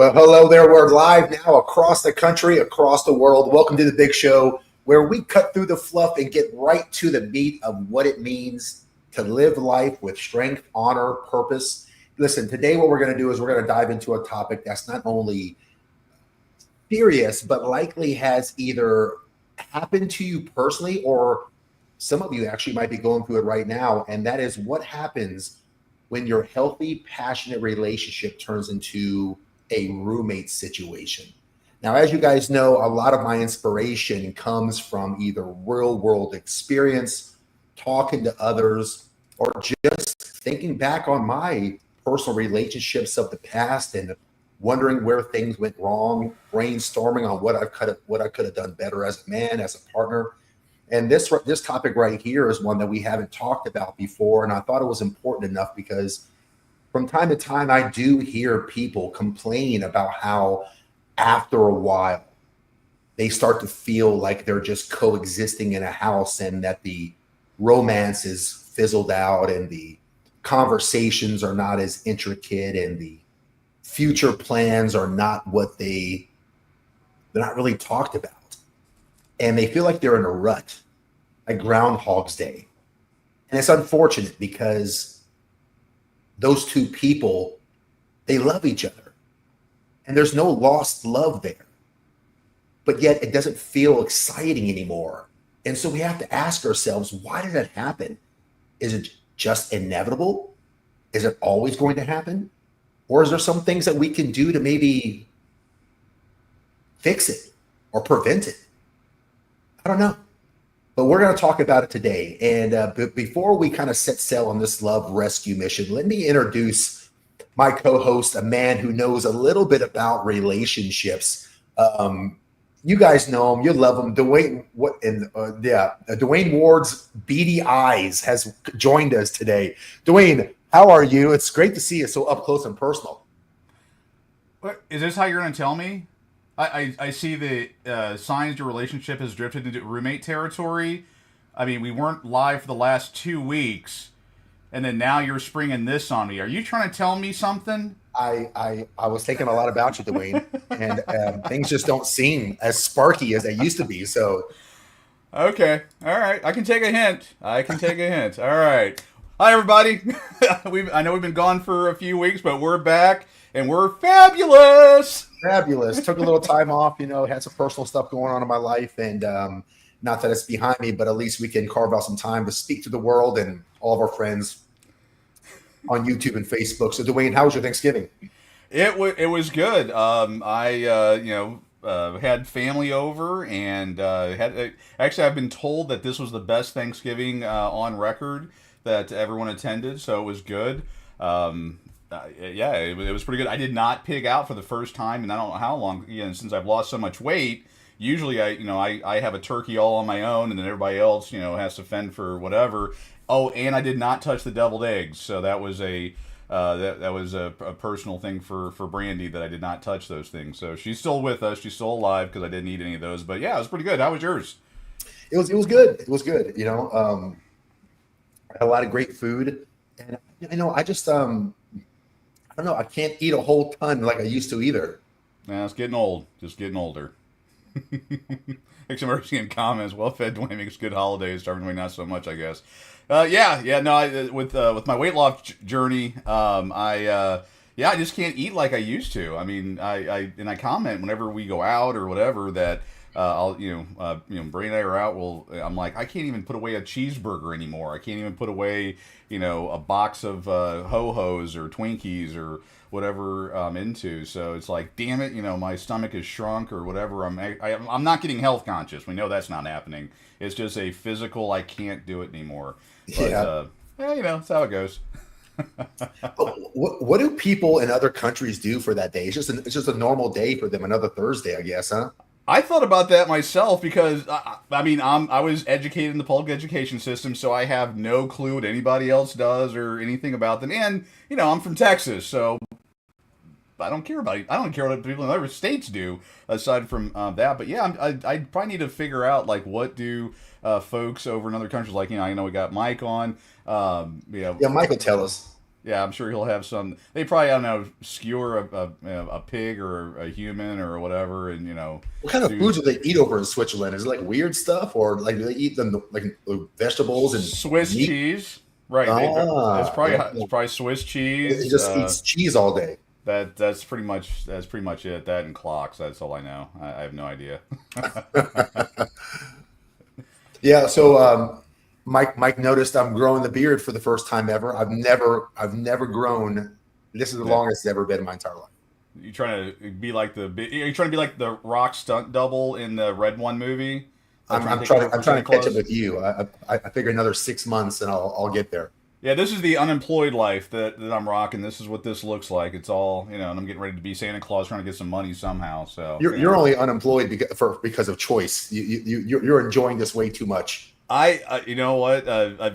Well, hello there. We're live now across the country, across the world. Welcome to the big show where we cut through the fluff and get right to the meat of what it means to live life with strength, honor, purpose. Listen, today what we're going to do is we're going to dive into a topic that's not only serious, but likely has either happened to you personally or some of you actually might be going through it right now. And that is what happens when your healthy, passionate relationship turns into a roommate situation. Now, as you guys know, a lot of my inspiration comes from either real world experience, talking to others, or just thinking back on my personal relationships of the past and wondering where things went wrong, brainstorming on what I could have done better as a man, as a partner. And this topic right here is one that we haven't talked about before, and I thought it was important enough because from time to time, I do hear people complain about how after a while, they start to feel like they're just coexisting in a house and that the romance is fizzled out and the conversations are not as intricate and the future plans are not they're not really talked about. And they feel like they're in a rut, like Groundhog's Day. And it's unfortunate because those two people, they love each other and there's no lost love there, but yet it doesn't feel exciting anymore. And so we have to ask ourselves, why did that happen? Is it just inevitable? Is it always going to happen? Or is there some things that we can do to maybe fix it or prevent it? I don't know. But we're going to talk about it today. And before we kind of set sail on this love rescue mission, let me introduce my co-host, a man who knows a little bit about relationships. You guys know him. You love him. Dwayne Ward's beady eyes has joined us today. Dwayne, how are you? It's great to see you so up close and personal. What, is this how you're going to tell me? I see the signs your relationship has drifted into roommate territory. I mean, we weren't live for the last 2 weeks, and then now you're springing this on me. Are you trying to tell me something? I was thinking a lot about you, Dwayne, and things just don't seem as sparky as they used to be. So, okay, all right, I can take a hint. All right, hi everybody. I know we've been gone for a few weeks, but we're back and we're fabulous. Fabulous. Took a little time off, had some personal stuff going on in my life. And not that it's behind me, but at least we can carve out some time to speak to the world and all of our friends on YouTube and Facebook. So, Dwayne, how was your Thanksgiving? It was good. I had family over and actually I've been told that this was the best Thanksgiving on record that everyone attended. So it was good. It was pretty good. I did not pig out for the first time, and I don't know how long. Since I've lost so much weight, usually I have a turkey all on my own, and then everybody else has to fend for whatever. Oh, and I did not touch the deviled eggs, so that was a personal thing for Brandy that I did not touch those things. So she's still with us. She's still alive because I didn't eat any of those. But yeah, it was pretty good. How was yours? It was good. It was good. I had a lot of great food, and I just I don't know. I can't eat a whole ton like I used to either. Nah, it's getting old. Just getting older. Make some mercy in comments. Well-fed Dwayne makes good holidays. Starving Dwayne not so much, I guess. With my weight loss journey, I just can't eat like I used to. I mean, I comment whenever we go out or whatever that Brady and I are out. Well, I'm like, I can't even put away a cheeseburger anymore. I can't even put away, a box of Ho-Hos or Twinkies or whatever I'm into. So it's like, damn it, my stomach is shrunk or whatever. I'm not getting health conscious. We know that's not happening. It's just a physical, I can't do it anymore. But, that's how it goes. What do people in other countries do for that day? It's just a normal day for them, another Thursday, I guess, huh? I thought about that myself because, I was educated in the public education system, so I have no clue what anybody else does or anything about them. And, I'm from Texas, so I don't care about it. I don't care what people in other states do aside from that. But yeah, I probably need to figure out, like, what do folks over in other countries, like, I know we got Mike on. Yeah, Mike will tell us. Yeah, I'm sure he'll have some. They probably, I don't know, skewer a pig or a human or whatever, and What kind of do foods do they eat over in Switzerland? Is it like weird stuff, or like do they eat them like vegetables and Swiss meat? cheese. Right. It's Ah, probably yeah. it's probably Swiss He cheese. just eats cheese all day. That's pretty much it. That and clocks. That's all I know. I have no idea. Yeah. So Mike noticed I'm growing the beard for the first time ever. I've never grown. This is the Yeah. longest it's ever been in my entire life. You trying to be like you trying to be like the Rock stunt double in the Red One movie? Trying to take over I'm for trying Santa to catch up Claus? with you. I figure another 6 months and I'll get there. Yeah, this is the unemployed life that I'm rocking. This is what this looks like. It's all, and I'm getting ready to be Santa Claus trying to get some money somehow. So, You're only unemployed because of choice. You're enjoying this way too much. you know what?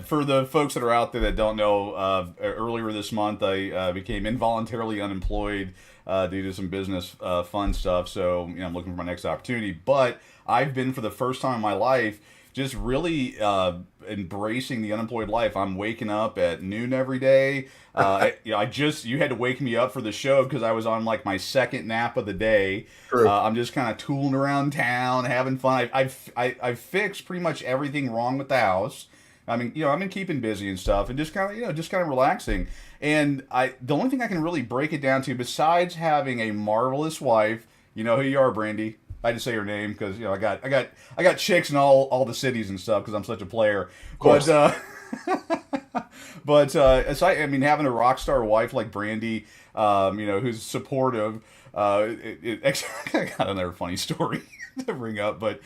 For the folks that are out there that don't know, earlier this month I became involuntarily unemployed due to some business fun stuff. So, I'm looking for my next opportunity. But I've been, for the first time in my life, just really embracing the unemployed life. I'm waking up at noon every day. You had to wake me up for the show because I was on like my second nap of the day. True. I'm just kind of tooling around town, having fun. I've fixed pretty much everything wrong with the house. I mean, I've been keeping busy and stuff, and just kind of relaxing. And the only thing I can really break it down to, besides having a marvelous wife, you know who you are, Brandy. I just say her name because I got chicks in all the cities and stuff because I'm such a player. Of course. Aside, I mean, having a rock star wife like Brandy, who's supportive. Actually, I got another funny story to bring up, but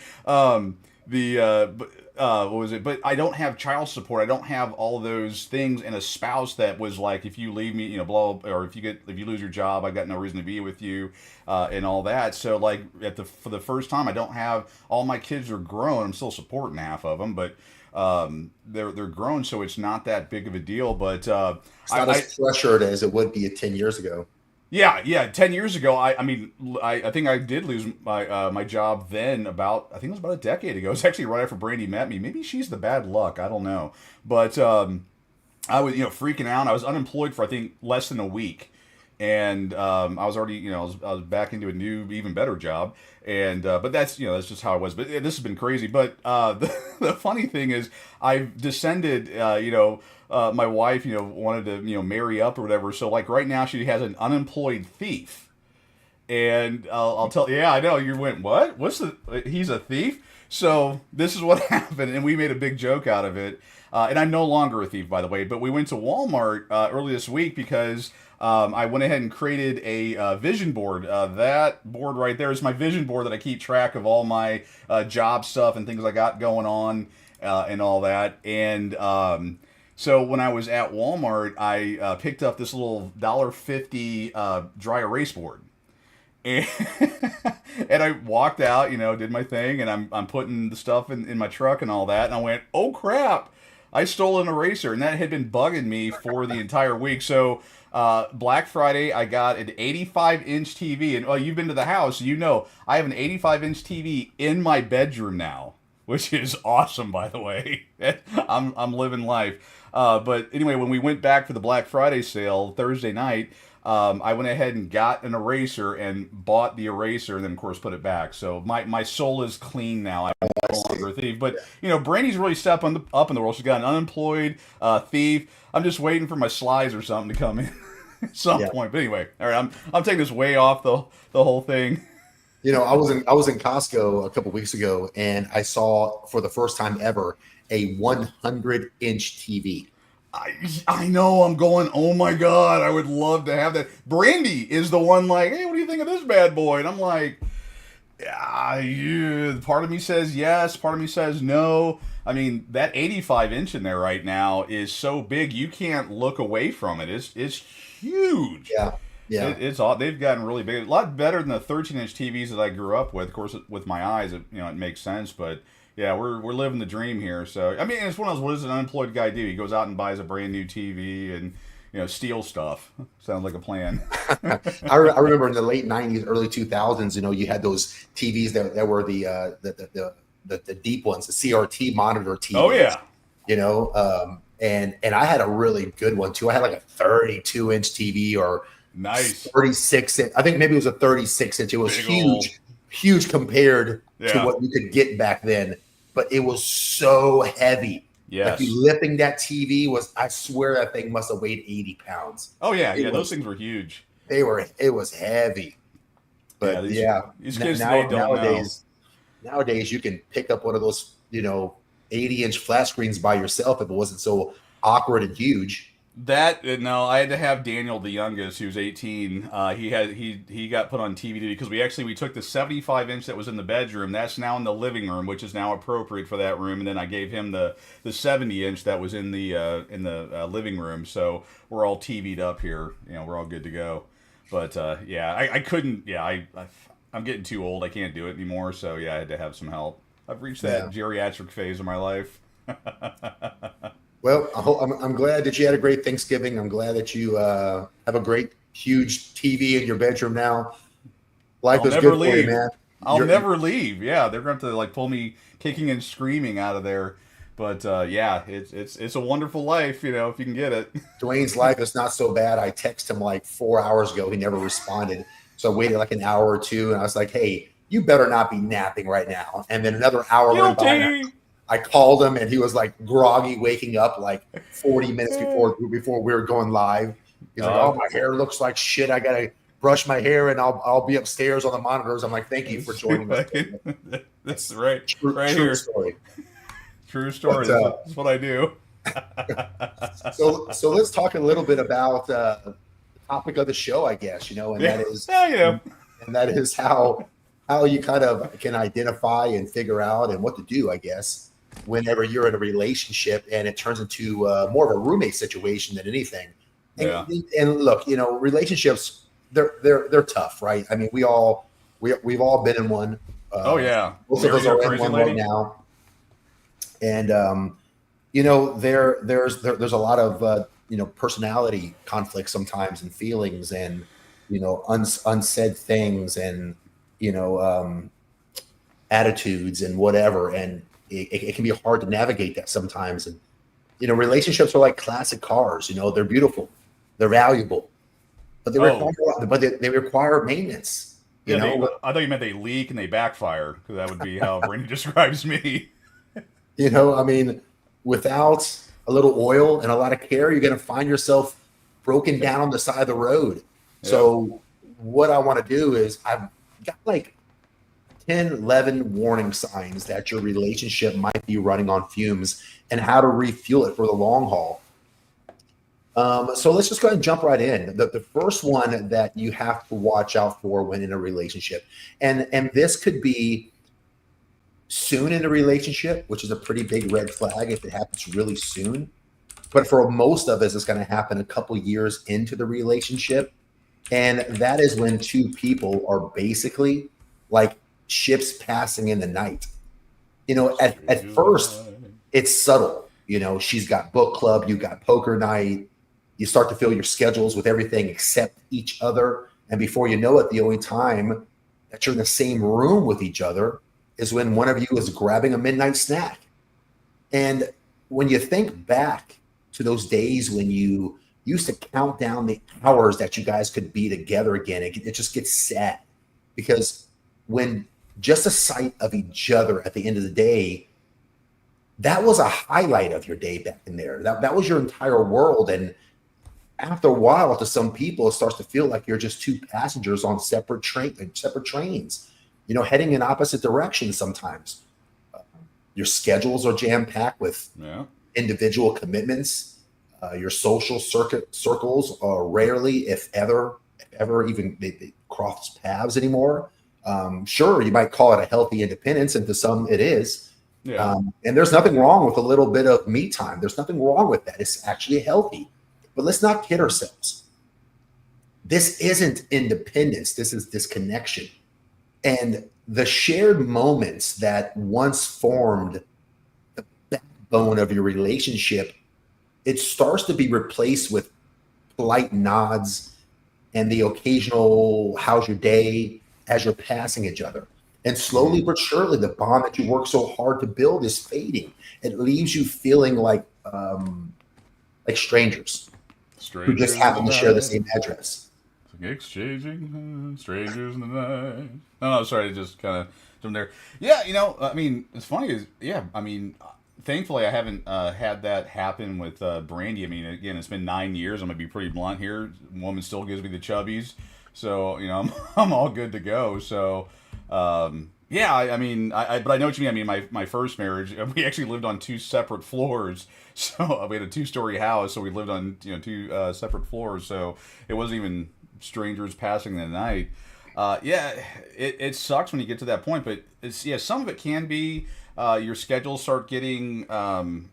what was it? But I don't have child support. I don't have all those things, and a spouse that was like, if you leave me, blah, or if you lose your job, I got no reason to be with you, and all that. So like for the first time, I don't have all my kids are grown. I'm still supporting half of them, but they're grown, so it's not that big of a deal. But It's not as pressured as it would be 10 years ago. Yeah. 10 years ago, I think I did lose my job then. I think it was about a decade ago. It was actually right after Brandy met me. Maybe she's the bad luck. I don't know. But I was freaking out. I was unemployed for I think less than a week, and I was already I was back into a new, even better job. And but that's just how I was. But this has been crazy. But the funny thing is, I've descended. My wife, wanted to, marry up or whatever. So like right now, she has an unemployed thief, and I'll tell. Yeah, I know. You went, what? He's a thief. So this is what happened, and we made a big joke out of it. And I'm no longer a thief, by the way. But we went to Walmart early this week because I went ahead and created a vision board. That board right there is my vision board that I keep track of all my job stuff and things I got going on and all that. And so when I was at Walmart, I picked up this little $1.50 dry erase board. And, and I walked out, did my thing, and I'm putting the stuff in my truck and all that. And I went, oh crap, I stole an eraser. And that had been bugging me for the entire week. So Black Friday, I got an 85-inch TV. And you've been to the house, I have an 85-inch TV in my bedroom now, which is awesome, by the way. I'm living life. But anyway, when we went back for the Black Friday sale Thursday night, I went ahead and got an eraser and bought the eraser, and then of course put it back. So my soul is clean now. I'm no longer a thief. But Brandy's really stepping up in the world. She's got an unemployed thief. I'm just waiting for my slides or something to come in at some point. But anyway, all right, I'm taking this way off the whole thing. I was in Costco a couple weeks ago, and I saw for the first time ever a 100-inch TV. I know. I'm going, oh my God, I would love to have that. Brandy is the one like, hey, what do you think of this bad boy? And I'm like, part of me says yes, part of me says no. I mean, that 85-inch in there right now is so big you can't look away from it. It's huge. Yeah. They've gotten really big. A lot better than the 13-inch TVs that I grew up with. Of course, with my eyes, it makes sense, but yeah, we're living the dream here. So I mean, it's one of those. What does an unemployed guy do? He goes out and buys a brand new TV and steals stuff. Sounds like a plan. I remember in the late '90s, early 2000s. You had those TVs that were the deep ones, the CRT monitor TVs. Oh yeah. and I had a really good one too. I had like a 32-inch TV or Nice. 36 inch. I think maybe it was a 36 inch. It was Big ol'. huge compared to Yeah. what you could get back then. But it was so heavy. Like Yes. you lifting that TV was, I swear that thing must have weighed 80 pounds. Oh yeah, yeah. It Those was, things were huge. it was heavy. Yeah, But yeah, these kids today don't know. nowadays you can pick up one of those, 80-inch flat screens by yourself if it wasn't so awkward and huge. That no, I had to have Daniel, the youngest, who's 18. He got put on TV duty because we took the 75-inch that was in the bedroom. That's now in the living room, which is now appropriate for that room. And then I gave him the 70-inch that was in the living room. So we're all TV'd up here. We're all good to go. But yeah, I couldn't. Yeah, I'm getting too old. I can't do it anymore. So yeah, I had to have some help. I've reached that geriatric phase of my life. Well, I'm glad that you had a great Thanksgiving. I'm glad that you have a great, huge TV in your bedroom now. Life I'll is never good for you, leave. man. I'll never leave. Yeah, they're going to like pull me kicking and screaming out of there. But yeah, it's a wonderful life, if you can get it. Dwayne's life is not so bad. I texted him like 4 hours ago. He never responded. So I waited like an hour or two, and I was like, hey, you better not be napping right now. And then another hour went by. Guilty. I called him, and he was like groggy, waking up like 40 minutes before we were going live. He's like, "Oh, my hair looks like shit. I gotta brush my hair, and I'll be upstairs on the monitors." I'm like, "Thank you for joining us." That's right, True here. Story. True story. That's what I do. So let's talk a little bit about the topic of the show, I guess. That is how you kind of can identify and figure out and what to do, I guess, whenever you're in a relationship and it turns into more of a roommate situation than anything. And look, relationships, they're tough, right? I mean, we've all been in one. Oh yeah, most of us are in one right now. And there's a lot of personality conflicts sometimes and feelings and unsaid things and attitudes and whatever, and it can be hard to navigate that sometimes. And relationships are like classic cars. They're beautiful, they're valuable, but they require maintenance. I thought you meant they leak and they backfire, because that would be how Brandon describes me. I mean, without a little oil and a lot of care, you're going to find yourself broken down on the side of the road. Yeah. So what I want to do is I've got like 10, 11 warning signs that your relationship might be running on fumes and how to refuel it for the long haul. So let's just go ahead and jump right in. The first one that you have to watch out for when in a relationship, and this could be soon in a relationship, which is a pretty big red flag if it happens really soon. But for most of us, it's going to happen a couple years into the relationship. And that is when two people are basically like ships passing in the night. At first, it's subtle. She's got book club, you got poker night. You start to fill your schedules with everything except each other. And before you know it, the only time that you're in the same room with each other is when one of you is grabbing a midnight snack. And when you think back to those days when you used to count down the hours that you guys could be together again, it just gets sad, because when just a sight of each other at the end of the day, that was a highlight of your day back in there. That was your entire world. And after a while, to some people, it starts to feel like you're just two passengers on separate trains, heading in opposite directions sometimes. Your schedules are jam-packed with individual commitments. Your social circles are rarely, if ever even they cross paths anymore. Sure, you might call it a healthy independence, and to some it is. Yeah. And there's nothing wrong with a little bit of me time. There's nothing wrong with that. It's actually healthy. But let's not kid ourselves. This isn't independence. This is disconnection. And the shared moments that once formed the backbone of your relationship, it starts to be replaced with polite nods and the occasional "how's your day" as you're passing each other. And slowly but surely, the bond that you work so hard to build is fading. It leaves you feeling like like strangers who just Strangers in happen the to share the night. same address. Exchanging strangers in the night. No, sorry, to just kind of from there. Yeah, I mean, it's funny. Is yeah, I mean, thankfully, I haven't had that happen with Brandy. I mean, again, it's been 9 years. I'm gonna be pretty blunt here. Woman still gives me the chubbies, so I'm all good to go. So, yeah, I mean, but I know what you mean. I mean, my first marriage, we actually lived on two separate floors. So we had a 2-story house, so we lived on two separate floors. So it wasn't even strangers passing the night. Yeah, it sucks when you get to that point, but some of it can be your schedules start getting going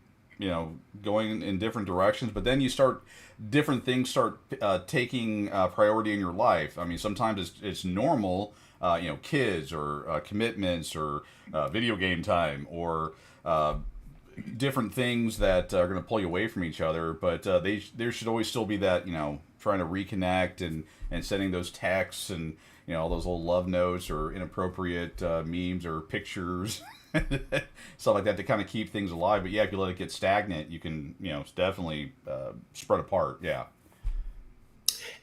in different directions, but then you start different things start taking priority in your life. I mean, sometimes it's normal, kids or commitments or video game time or different things that are going to pull you away from each other, but there should always still be that trying to reconnect and sending those texts and all those little love notes or inappropriate memes or pictures stuff like that to kind of keep things alive. But yeah, if you let it get stagnant, you can it's definitely spread apart. Yeah.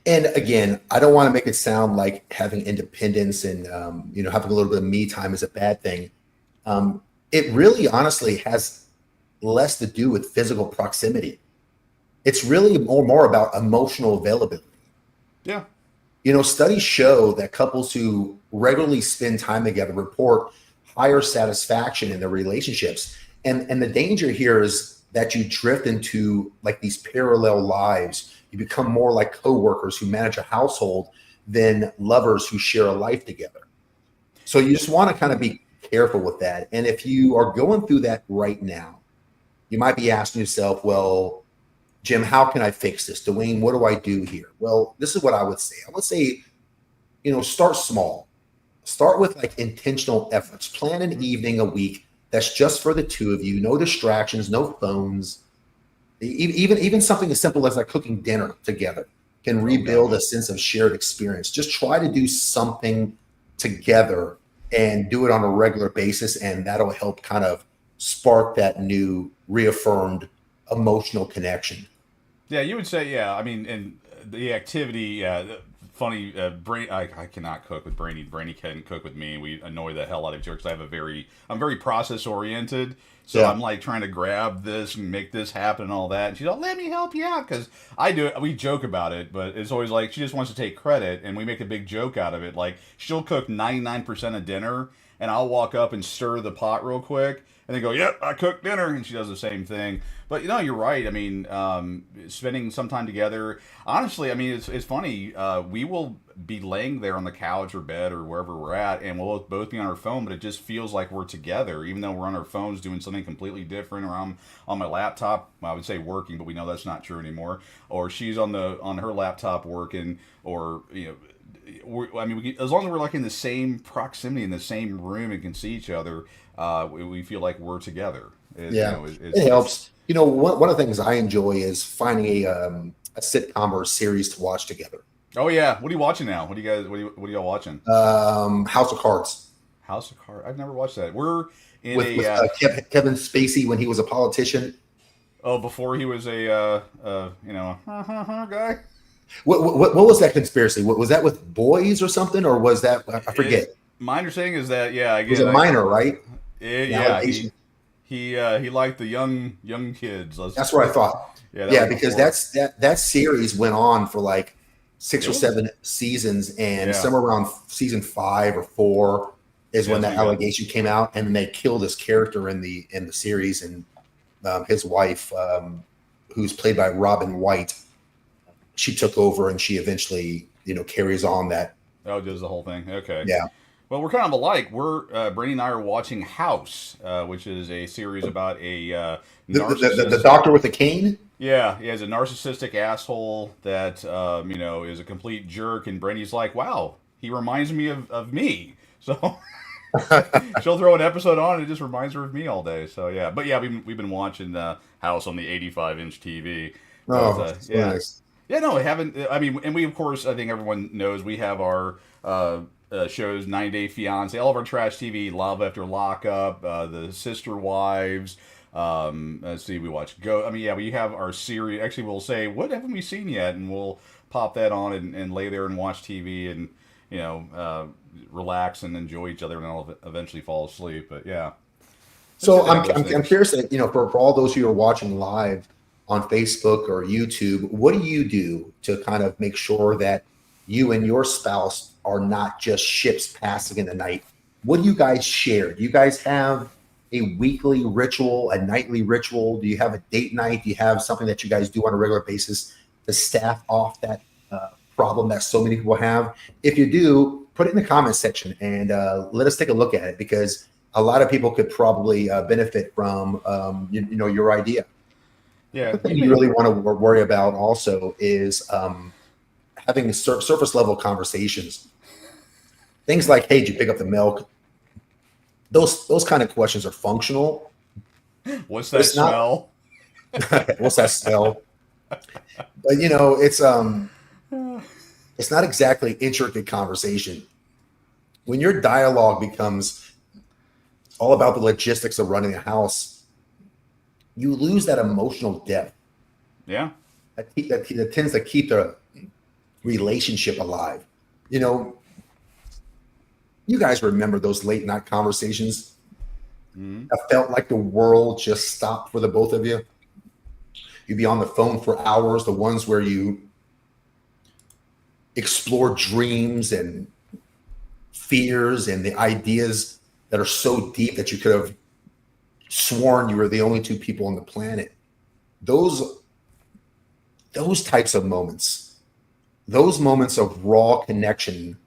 And again, I don't want to make it sound like having independence and having a little bit of me time is a bad thing. It really honestly has less to do with physical proximity. It's really more about emotional availability. Yeah. Studies show that couples who regularly spend time together report higher satisfaction in their relationships. And the danger here is that you drift into like these parallel lives. You become more like coworkers who manage a household than lovers who share a life together. So you just want to kind of be careful with that. And if you are going through that right now, you might be asking yourself, well, Jim, how can I fix this? Dwayne, what do I do here? Well, this is what I would say. I would say, start small. Start with like intentional efforts. Plan an evening a week that's just for the two of you. No distractions, no phones. Even something as simple as like cooking dinner together can rebuild a sense of shared experience. Just try to do something together and do it on a regular basis, and that'll help kind of spark that new reaffirmed emotional connection. Yeah, you would say, yeah. I mean, and the activity, funny. I cannot cook with Brainy. Brainy can't cook with me. We annoy the hell out of each other because I'm very process oriented. So yeah. I'm like trying to grab this and make this happen and all that. And she's like, let me help you out because I do it. We joke about it, but it's always like she just wants to take credit, and we make a big joke out of it. Like she'll cook 99% of dinner, and I'll walk up and stir the pot real quick. And they go, yep, I cooked dinner, and she does the same thing. But you're right. I mean, spending some time together. Honestly, I mean, it's funny. We will be laying there on the couch or bed or wherever we're at, and we'll both be on our phone. But it just feels like we're together, even though we're on our phones doing something completely different. Or I'm on my laptop. I would say working, but we know that's not true anymore. Or she's on her laptop working, or as long as we're like in the same proximity, in the same room, and can see each other. We feel like we're together. It helps. One of the things I enjoy is finding a sitcom or a series to watch together. Oh yeah, what are you watching now? What are y'all watching? House of Cards. House of Cards. I've never watched that. We're in with Kevin Spacey when he was a politician. Oh, before he was a guy. What was that conspiracy? Was that with boys or something, or was that I forget? My understanding is that again, was a minor, right? Yeah, he liked the young kids. That's what I thought. Yeah, because that series went on for like 6 or 7 seasons, and somewhere around season 5 or 4 is when that allegation came out, and they killed his character in the series, and his wife, who's played by Robin White, she took over, and she eventually carries on that. Oh, does the whole thing? Okay. Yeah. Well, we're kind of alike. Brady and I are watching House, which is a series about a the doctor with the cane. Yeah, he's a narcissistic asshole that is a complete jerk, and Brady's like, "Wow, he reminds me of me." So she'll throw an episode on, and it just reminds her of me all day. So yeah, but yeah, we've been watching House on the 85-inch TV. Nice. Yeah, no, we haven't. I mean, and we of course, I think everyone knows we have our. Shows 90 Day Fiance, all of our trash TV, Love After Lockup, the Sister Wives, Let's see, we watch Go. I mean, yeah, we have our series. Actually, we'll say, what haven't we seen yet? And we'll pop that on and lay there and watch TV and, relax and enjoy each other, and I'll eventually fall asleep. But yeah, let's So get I'm, into those I'm things. curious that, for all those who are watching live on Facebook or YouTube, what do you do to kind of make sure that you and your spouse are not just ships passing in the night? What do you guys share? Do you guys have a weekly ritual, a nightly ritual? Do you have a date night? Do you have something that you guys do on a regular basis to staff off that problem that so many people have? If you do, put it in the comments section and let us take a look at it, because a lot of people could probably benefit from your idea. Yeah, The thing you you made really want to worry about also is having surface level conversations. Things like, "Hey, did you pick up the milk?" Those kind of questions are functional, what's but that it's not. smell? What's that smell? But it's not exactly intricate conversation. When your dialogue becomes all about the logistics of running a house, you lose that emotional depth Yeah. that tends to keep the relationship alive. You know, you guys remember those late night conversations Mm-hmm. that felt like the world just stopped for the both of you? You'd be on the phone for hours, the ones where you explore dreams and fears and the ideas that are so deep that you could have sworn you were the only two people on the planet. Those those types of moments, those moments of raw connection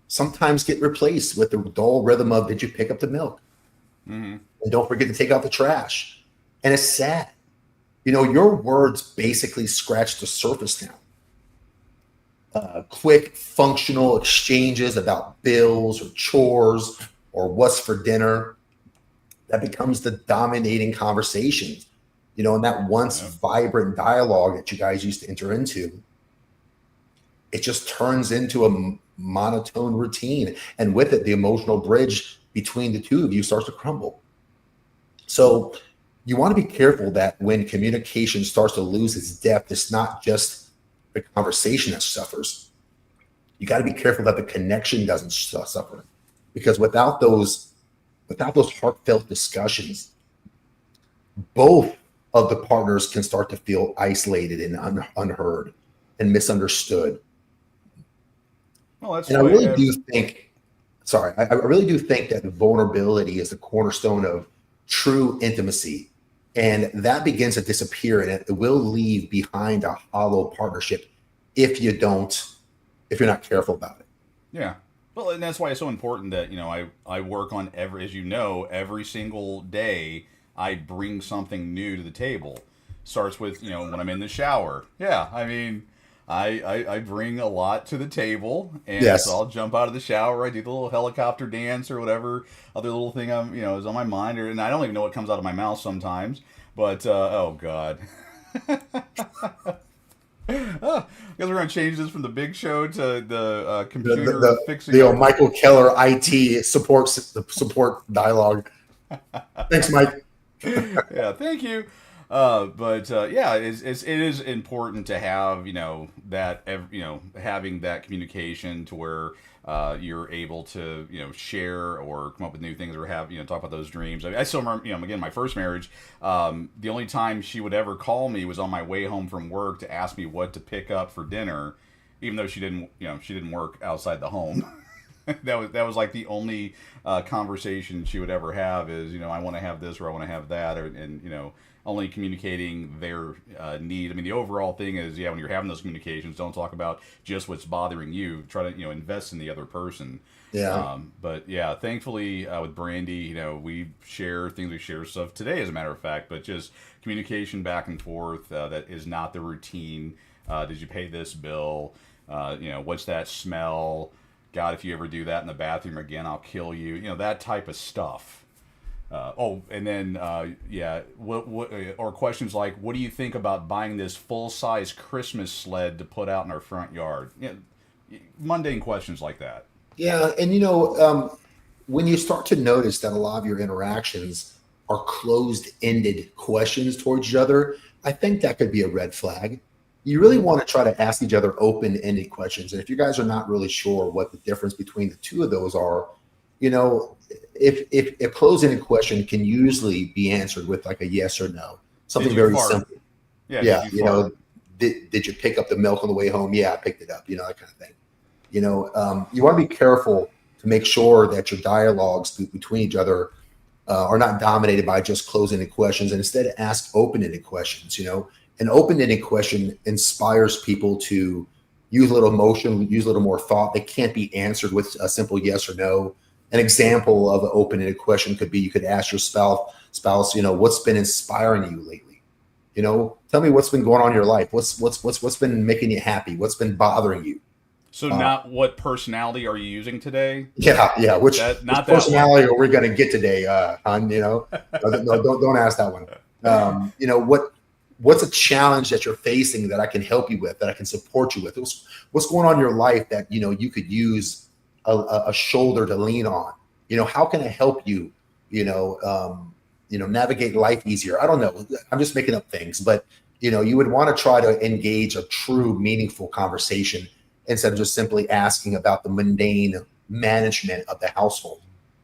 sometimes get replaced with the dull rhythm of, "Did you pick up the milk? Mm-hmm. And don't forget to take out the trash." And it's sad. Your words basically scratch the surface now. Quick, functional exchanges about bills or chores or what's for dinner, that becomes the dominating conversation. And that once Yeah. vibrant dialogue that you guys used to enter into, it just turns into a monotone routine. And with it, the emotional bridge between the two of you starts to crumble. So you want to be careful that when communication starts to lose its depth, it's not just the conversation that suffers. You got to be careful that the connection doesn't suffer, because without those heartfelt discussions, both of the partners can start to feel isolated and unheard and misunderstood. Well, that's And I why. really do think, sorry, I really do think that vulnerability is the cornerstone of true intimacy. And that begins to disappear, and it will leave behind a hollow partnership if if you're not careful about it. Yeah. Well, and that's why it's so important that, I work on every single day I bring something new to the table. Starts with, when I'm in the shower. Yeah, I mean, I bring a lot to the table, and so Yes. I'll jump out of the shower, I do the little helicopter dance or whatever other little thing is on my mind, and I don't even know what comes out of my mouth sometimes, but, oh God. Because we're going to change this from the big show to the The the computer the, fixing the our. Michael Keller IT support dialogue. Thanks, Mike. Yeah, thank you. But yeah, it is important to have having that communication to where you're able to share or come up with new things or have talk about those dreams. I still remember again my first marriage. The only time she would ever call me was on my way home from work to ask me what to pick up for dinner, even though she didn't work outside the home. That was like the only conversation she would ever have is I want to have this or I want to have that, and only communicating their need. I mean, the overall thing is, yeah, when you're having those communications, don't talk about just what's bothering you. Try to invest in the other person. Yeah. But yeah, thankfully with Brandy, we share things, we share stuff today, as a matter of fact. But just communication back and forth that is not the routine. Did you pay this bill? What's that smell? God, if you ever do that in the bathroom again, I'll kill you. That type of stuff. And then yeah, what or questions like, what do you think about buying this full size Christmas sled to put out in our front yard? Mundane questions like that. Yeah. And when you start to notice that a lot of your interactions are closed-ended questions towards each other, I think that could be a red flag. You really want to try to ask each other open-ended questions. And if you guys are not really sure what the difference between the two of those are, you know, if a closed-ended question can usually be answered with like a yes or no, something very fart? simple. Yeah, Yeah, did you you fart? know, did you pick up the milk on the way home? Yeah, I picked it up. You know, that kind of thing. You want to be careful to make sure that your dialogues between each other are not dominated by just closed-ended questions, and instead ask open-ended questions. An open-ended question inspires people to use a little emotion, use a little more thought. They can't be answered with a simple yes or no. An example of an open-ended question could be, you could ask your spouse, what's been inspiring you lately? Tell me what's been going on in your life. What's been making you happy? What's been bothering you? So Uh, not what personality are you using today? yeah. That Which not that one. personality are we going to get today, hon? No, don't ask that one. What's a challenge that you're facing that I can help you with, that I can support you with? What's going on in your life that you could use a shoulder to lean on? How can I help you? Navigate life easier. I don't know. I'm just making up things, but you would want to try to engage a true, meaningful conversation instead of just simply asking about the mundane management of the household.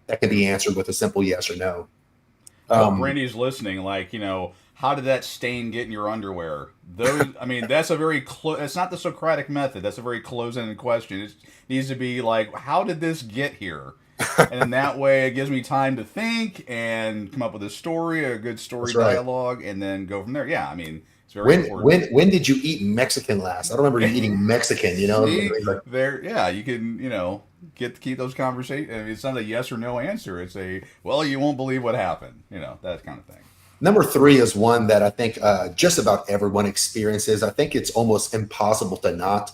That can be answered with a simple yes or no. I hope Um, Brandy's listening. Like, how did that stain get in your underwear? Those, I mean, that's a very it's not the Socratic method. That's a very close-ended question. It needs to be like, how did this get here? And in that way, it gives me time to think and come up with a story, a good story that's right. dialogue, and then go from there. Yeah, I mean, it's very When important. when did you eat Mexican last? I don't remember you eating Mexican. See, Like, there, yeah, you can, get to keep those conversations. I mean, it's not a yes or no answer. It's a, well, you won't believe what happened. That kind of thing. number three is one that I think just about everyone experiences. I think it's almost impossible to not.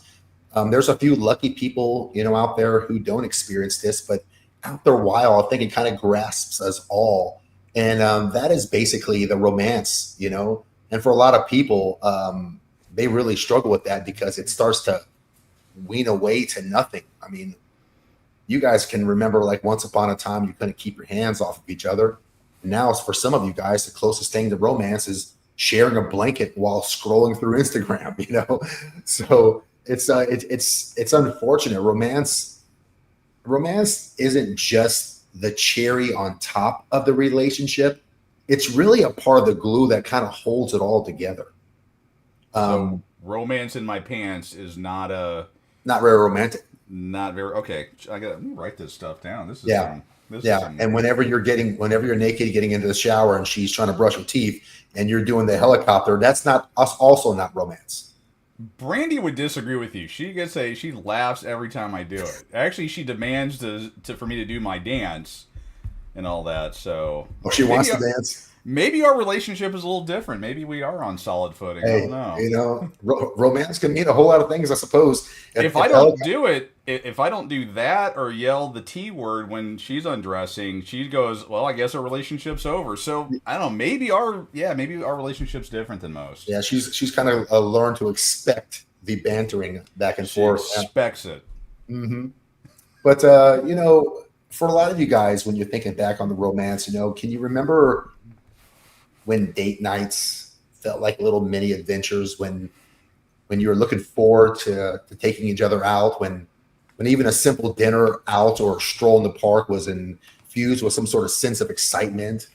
There's a few lucky people, out there who don't experience this, but after a while, I think it kind of grasps us all. And that is basically the romance. And for a lot of people, they really struggle with that because it starts to wean away to nothing. I mean, you guys can remember like once upon a time, you couldn't keep your hands off of each other. Now, for some of you guys, the closest thing to romance is sharing a blanket while scrolling through Instagram. So it's unfortunate. Romance isn't just the cherry on top of the relationship. It's really a part of the glue that kind of holds it all together. So Um, romance in my pants is not a Not very romantic. not very okay. Let me write this stuff down. This is Yeah. some this is Yeah. some And whenever you're naked getting into the shower and she's trying to brush her teeth and you're doing the helicopter, that's not us, also not romance. Brandy would disagree with you. She laughs every time I do it. Actually, she demands for me to do my dance and all that. So Or she maybe wants to dance. maybe our relationship is a little different. Maybe we are on solid footing. I don't Hey, know. romance can mean a whole lot of things, I suppose. If I don't do it, if I don't do that or yell the T word when she's undressing, she goes, "Well, I guess our relationship's over." So I don't know. Maybe our relationship's different than most. Yeah, she's kind of learned to expect the bantering back and She forth. expects it. Hmm. But for a lot of you guys, when you're thinking back on the romance, can you remember when date nights felt like little mini adventures? When you were looking forward to taking each other out, when even a simple dinner out or a stroll in the park was infused with some sort of sense of excitement.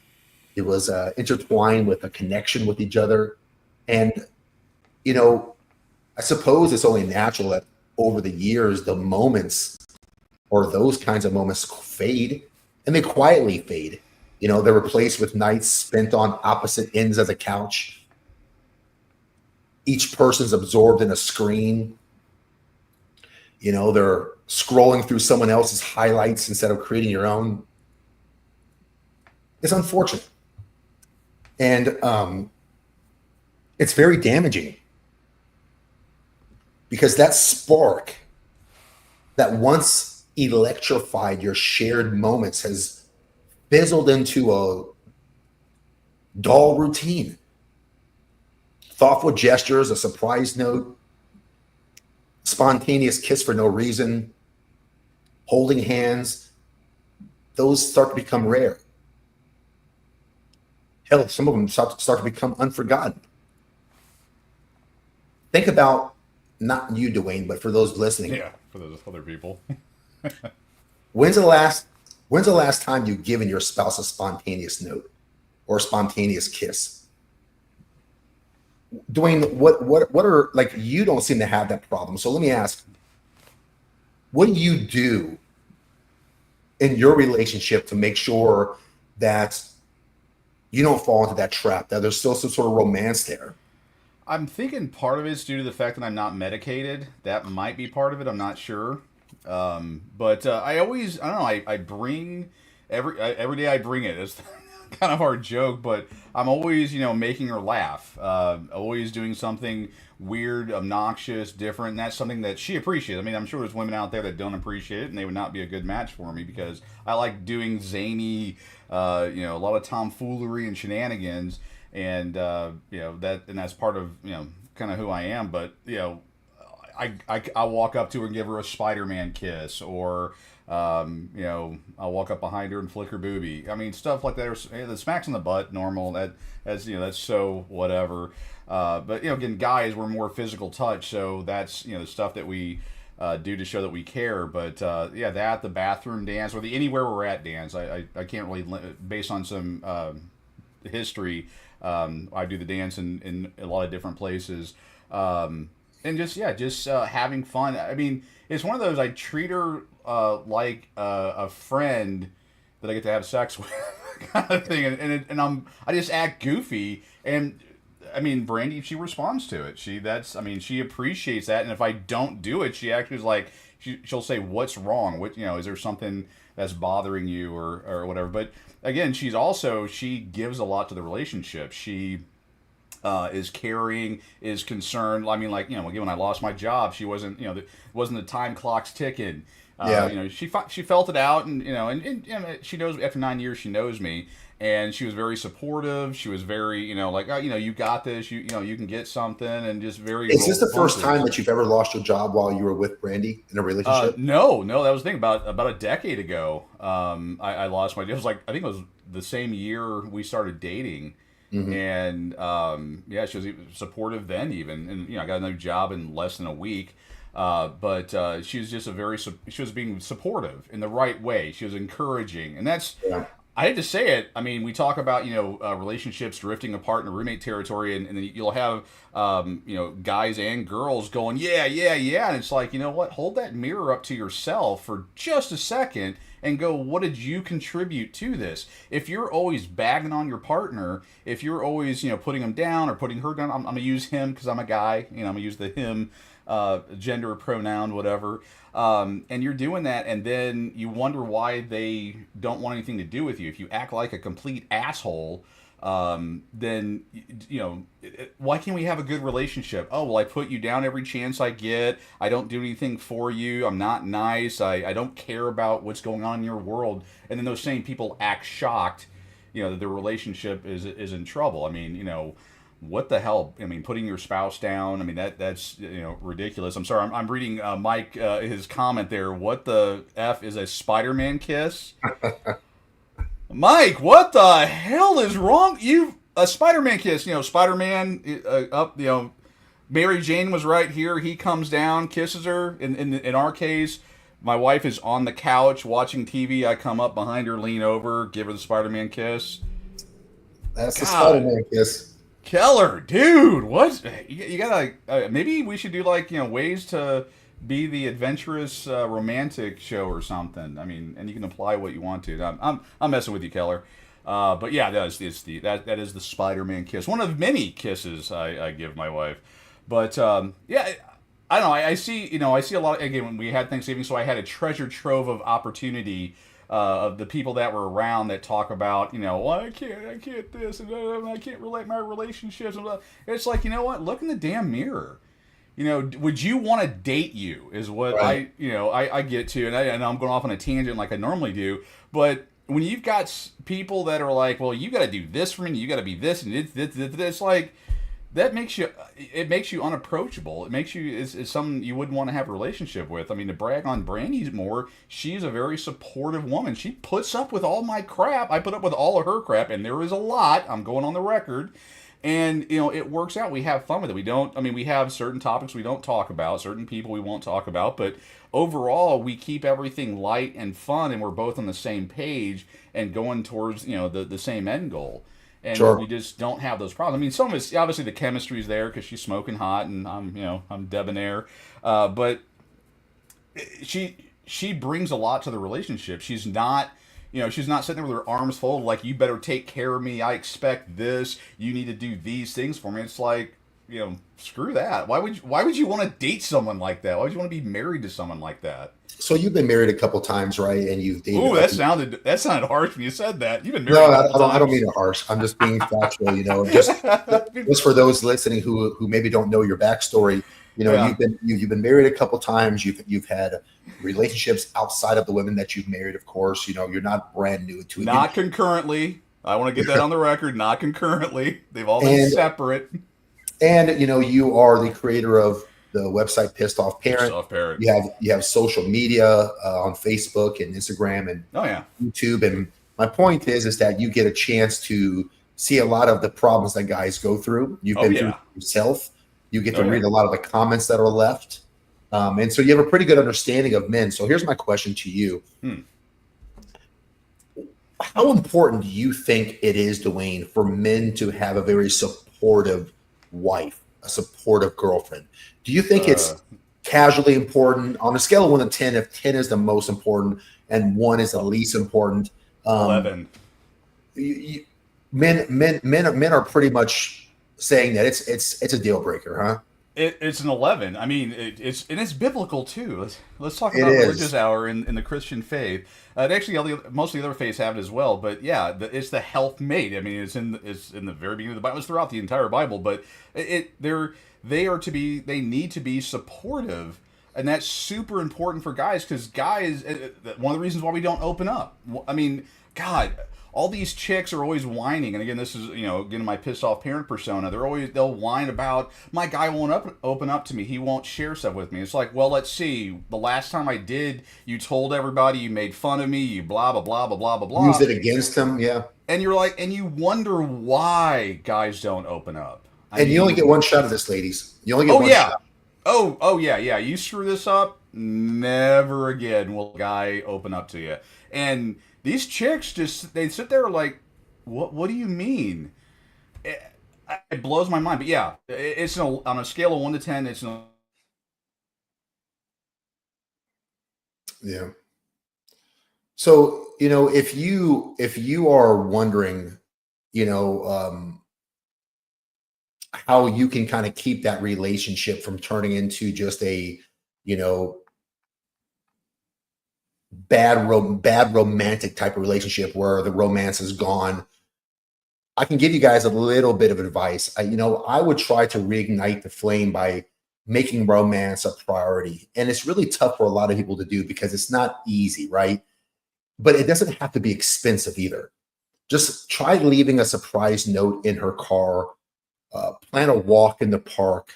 It was intertwined with a connection with each other. And, you know, I suppose it's only natural that over the years, the moments or those kinds of moments fade and they quietly fade. They're replaced with nights spent on opposite ends of the couch. Each person's absorbed in a screen. They're scrolling through someone else's highlights instead of creating your own. It's unfortunate. And it's very damaging because that spark that once electrified your shared moments has fizzled into a dull routine. Thoughtful gestures, a surprise note, spontaneous kiss for no reason, holding hands, those start to become rare. Hell, some of them start to become unforgotten. Think about not you, Dwayne, but for those listening. Yeah, for those other people. When's the last time you've given your spouse a spontaneous note or a spontaneous kiss? Dwayne, what are, like, you don't seem to have that problem. So let me ask, what do you do in your relationship to make sure that you don't fall into that trap, that there's still some sort of romance there? I'm thinking part of it's due to the fact that I'm not medicated. That might be part of it. I'm not sure. But I always, I don't know. I bring every day. I bring it. It's kind of our joke, but I'm always, making her laugh. Always doing something weird, obnoxious, different. And that's something that she appreciates. I mean, I'm sure there's women out there that don't appreciate it, and they would not be a good match for me because I like doing zany, a lot of tomfoolery and shenanigans, and that's part of kind of who I am. But I walk up to her and give her a Spider-Man kiss, or I'll walk up behind her and flick her boobie. I mean, stuff like that. Or the smacks on the butt, normal. That's so whatever. But again, guys, we're more physical touch, so that's the stuff that we do to show that we care. But the bathroom dance or the anywhere we're at dance. I can't really, based on some history. I do the dance in a lot of different places. And just having fun. I mean, it's one of those, I treat her like a friend that I get to have sex with, kind of thing. And I just act goofy. And I mean, Brandy, she responds to it. She appreciates that. And if I don't do it, she actually is like, she'll say, "What's wrong? Is there something that's bothering you or whatever?" But again, she gives a lot to the relationship. She is caring, is concerned. I mean, when I lost my job, she wasn't, wasn't the time clock's ticking. She felt it out, and she knows after 9 years she knows me, and she was very supportive. She was very, you got this, you can get something, and just very. Is this the first time that you've ever lost your job while you were with Brandy in a relationship? No, that was the thing. About a decade ago, I lost my job. It was I think it was the same year we started dating. Mm-hmm. And she was supportive then, even, and I got another job in less than a week. But she was just she was being supportive in the right way. She was encouraging, and that's. Yeah. I hate to say it. I mean, we talk about relationships drifting apart in a roommate territory, and then you'll have guys and girls going yeah, and it's like, you know what? Hold that mirror up to yourself for just a second and go, what did you contribute to this? If you're always bagging on your partner, if you're always putting him down or putting her down, I'm gonna use him because I'm a guy. I'm gonna use the him gender pronoun, whatever. And you're doing that, and then you wonder why they don't want anything to do with you. If you act like a complete asshole, then why can't we have a good relationship? Oh, well, I put you down every chance I get. I don't do anything for you. I'm not nice. I don't care about what's going on in your world. And then those same people act shocked, that their relationship is in trouble. I mean, what the hell? I mean, putting your spouse down. I mean, that's ridiculous. I'm sorry. I'm reading Mike his comment there. What the F is a Spider-Man kiss? Mike, what the hell is wrong? A Spider-Man kiss. Spider-Man up. Mary Jane was right here. He comes down, kisses her. In our case, my wife is on the couch watching TV. I come up behind her, lean over, give her the Spider-Man kiss. That's the Spider-Man kiss. Keller, dude, what? You gotta, maybe we should do ways to be the adventurous romantic show or something. I mean, and you can apply what you want to. I'm messing with you, Keller. But yeah, that is the Spider-Man kiss. One of many kisses I give my wife. But I don't know. I see a lot. Again, when we had Thanksgiving, so I had a treasure trove of opportunity. Of the people that were around that talk about, well, I can't this, and I can't relate my relationships. It's like, what? Look in the damn mirror. Would you want to date you? Is what right. I get to, and I'm going off on a tangent like I normally do. But when you've got people that are like, well, you got to do this for me, you got to be this, and it's like, that makes you, it makes you unapproachable. It makes you is someone you wouldn't want to have a relationship with. I mean, to brag on Brandy more, she's a very supportive woman. She puts up with all my crap. I put up with all of her crap, and there is a lot. I'm going on the record. And it works out. We have fun with it. We don't. I mean, we have certain topics we don't talk about, certain people we won't talk about, but overall, we keep everything light and fun, and we're both on the same page and going towards the same end goal. And Sure. we just don't have those problems. I mean, some of it's obviously the chemistry's there because she's smoking hot and I'm debonair, but she brings a lot to the relationship. She's not sitting there with her arms folded like, you better take care of me. I expect this. You need to do these things for me. It's like, screw that. Why would you want to date someone like that? Why would you want to be married to someone like that? So you've been married a couple times, right? And you've dated. Ooh, that sounded harsh when you said that. You've been married. No, a couple I don't times. mean it harsh. I'm just being factual. Just for those listening who maybe don't know your backstory. Yeah. You've been married a couple times. You've had relationships outside of the women that you've married. Of course, you're not brand new to it. Not concurrently. I want to get that on the record. Not concurrently. They've all been separate. And you are the creator of the website Pissed Off Parent. Pissed Off Parent. You have social media on Facebook and Instagram and Oh yeah. YouTube. And my point is that you get a chance to see a lot of the problems that guys go through. You've been through yourself. You get to read a lot of the comments that are left. And so you have a pretty good understanding of men. So here's my question to you. How important do you think it is, Dwayne, for men to have a very supportive wife, a supportive girlfriend? Do you think it's casually important on a scale of 1 to 10? If 10 is the most important and 1 is the least important, 11. Men are pretty much saying that it's a deal breaker, huh? It's an 11. I mean, it's biblical too. Let's talk about religious hour in the Christian faith. Actually, most of the other faiths have it as well. But yeah, it's the health mate. I mean, it's in the very beginning of the Bible. It's throughout the entire Bible. But they need to be supportive, and that's super important for guys because guys. One of the reasons why we don't open up. I mean, God. All these chicks are always whining, and again, this is again my pissed off parent persona. They'll whine about my guy won't open up to me. He won't share stuff with me. It's like, well, let's see. The last time I did, you told everybody, you made fun of me, you blah blah blah blah blah blah blah. Use it against them, yeah. And you're like, and you wonder why guys don't open up. You only get one shot at this, ladies. You only get one shot. Oh yeah. You screw this up, never again will a guy open up to you. And these chicks they sit there like, what do you mean? It blows my mind. But yeah, it's on a scale of 1 to 10. It's yeah. So if you are wondering, how you can kind of keep that relationship from turning into just a bad romantic type of relationship where the romance is gone, I can give you guys a little bit of advice. I would try to reignite the flame by making romance a priority. And it's really tough for a lot of people to do because it's not easy, right? But it doesn't have to be expensive either. Just try leaving a surprise note in her car, plan a walk in the park,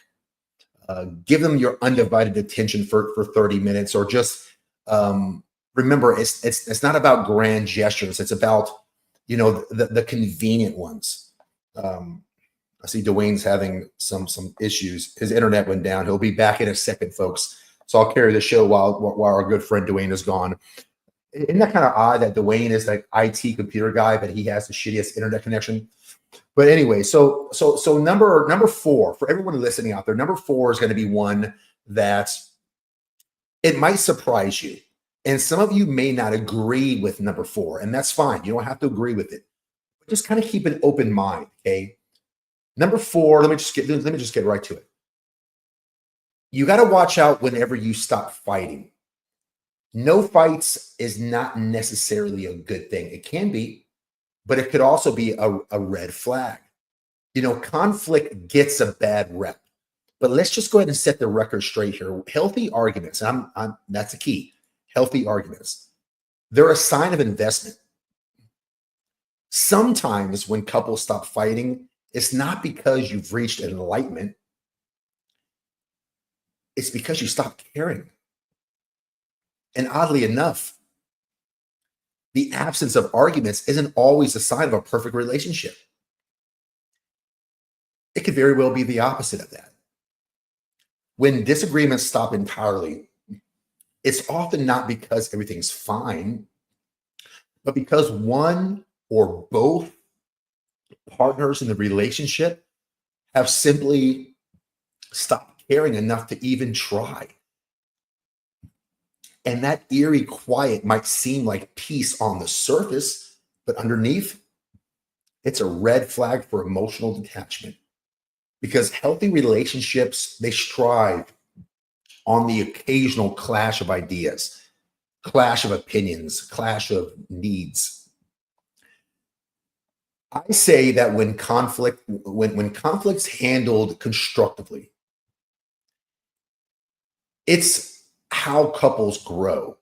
give them your undivided attention for 30 minutes, or just remember, it's not about grand gestures. It's about, the convenient ones. I see Dwayne's having some issues. His internet went down. He'll be back in a second, folks. So I'll carry the show while our good friend Dwayne is gone. Isn't that kind of odd that Dwayne is like IT computer guy, but he has the shittiest internet connection? But anyway, so number 4 for everyone listening out there. Number 4 is going to be one that it might surprise you. And some of you may not agree with number 4, and that's fine. You don't have to agree with it. But just kind of keep an open mind, okay? Number 4, let me just get right to it. You got to watch out whenever you stop fighting. No fights is not necessarily a good thing. It can be, but it could also be a red flag. Conflict gets a bad rep. But let's just go ahead and set the record straight here. Healthy arguments, and that's the key. Healthy arguments. They're a sign of investment. Sometimes when couples stop fighting, It's not because you've reached enlightenment. It's because you stopped caring. And oddly enough, the absence of arguments isn't always a sign of a perfect relationship. It could very well be the opposite of that. When disagreements stop entirely, it's often not because everything's fine, but because one or both partners in the relationship have simply stopped caring enough to even try. And that eerie quiet might seem like peace on the surface, but underneath, it's a red flag for emotional detachment. Because healthy relationships, they strive on the occasional clash of ideas, clash of opinions, clash of needs. I say that when conflict's handled constructively, it's how couples grow.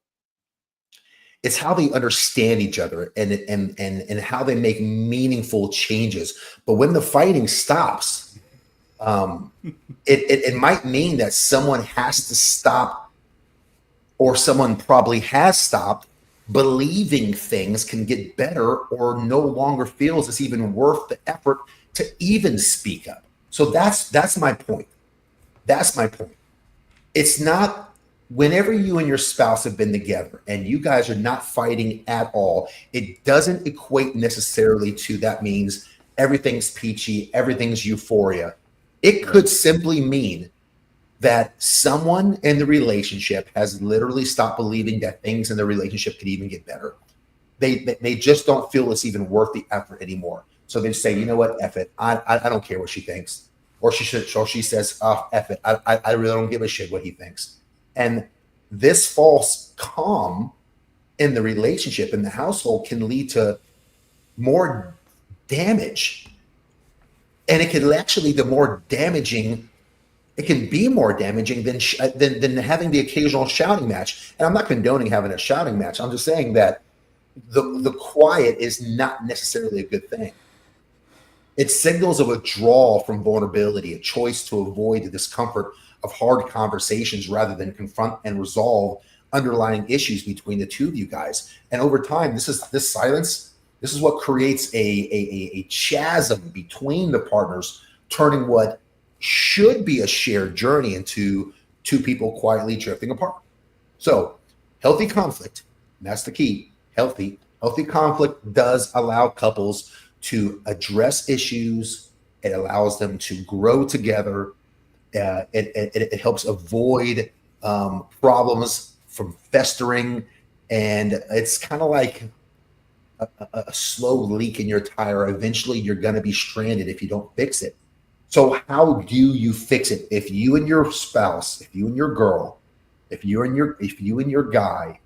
It's how they understand each other and how they make meaningful changes. But when the fighting stops, it might mean that someone has to stop, or someone probably has stopped believing things can get better, or no longer feels it's even worth the effort to even speak up. So that's my point. That's my point. It's not, whenever you and your spouse have been together and you guys are not fighting at all, it doesn't equate necessarily to that means everything's peachy, everything's euphoria. It could simply mean that someone in the relationship has literally stopped believing that things in the relationship could even get better. They just don't feel it's even worth the effort anymore. So they say, you know what, F it. I don't care what she thinks. Or she says, oh, F it. I really don't give a shit what he thinks. And this false calm in the relationship, in the household, can lead to more damage. And it can actually, the more damaging, it can be more damaging than having the occasional shouting match. And I'm not condoning having a shouting match. I'm just saying that the quiet is not necessarily a good thing. It signals a withdrawal from vulnerability, a choice to avoid the discomfort of hard conversations rather than confront and resolve underlying issues between the two of you guys. And over time, this silence, this is what creates a chasm between the partners, turning what should be a shared journey into two people quietly drifting apart. So healthy conflict, and that's the key. Healthy conflict does allow couples to address issues. It allows them to grow together. It helps avoid problems from festering. And it's kind of like a slow leak in your tire. Eventually, you're going to be stranded if you don't fix it. So how do you fix it? If you and your spouse, if you and your girl, if you and your guy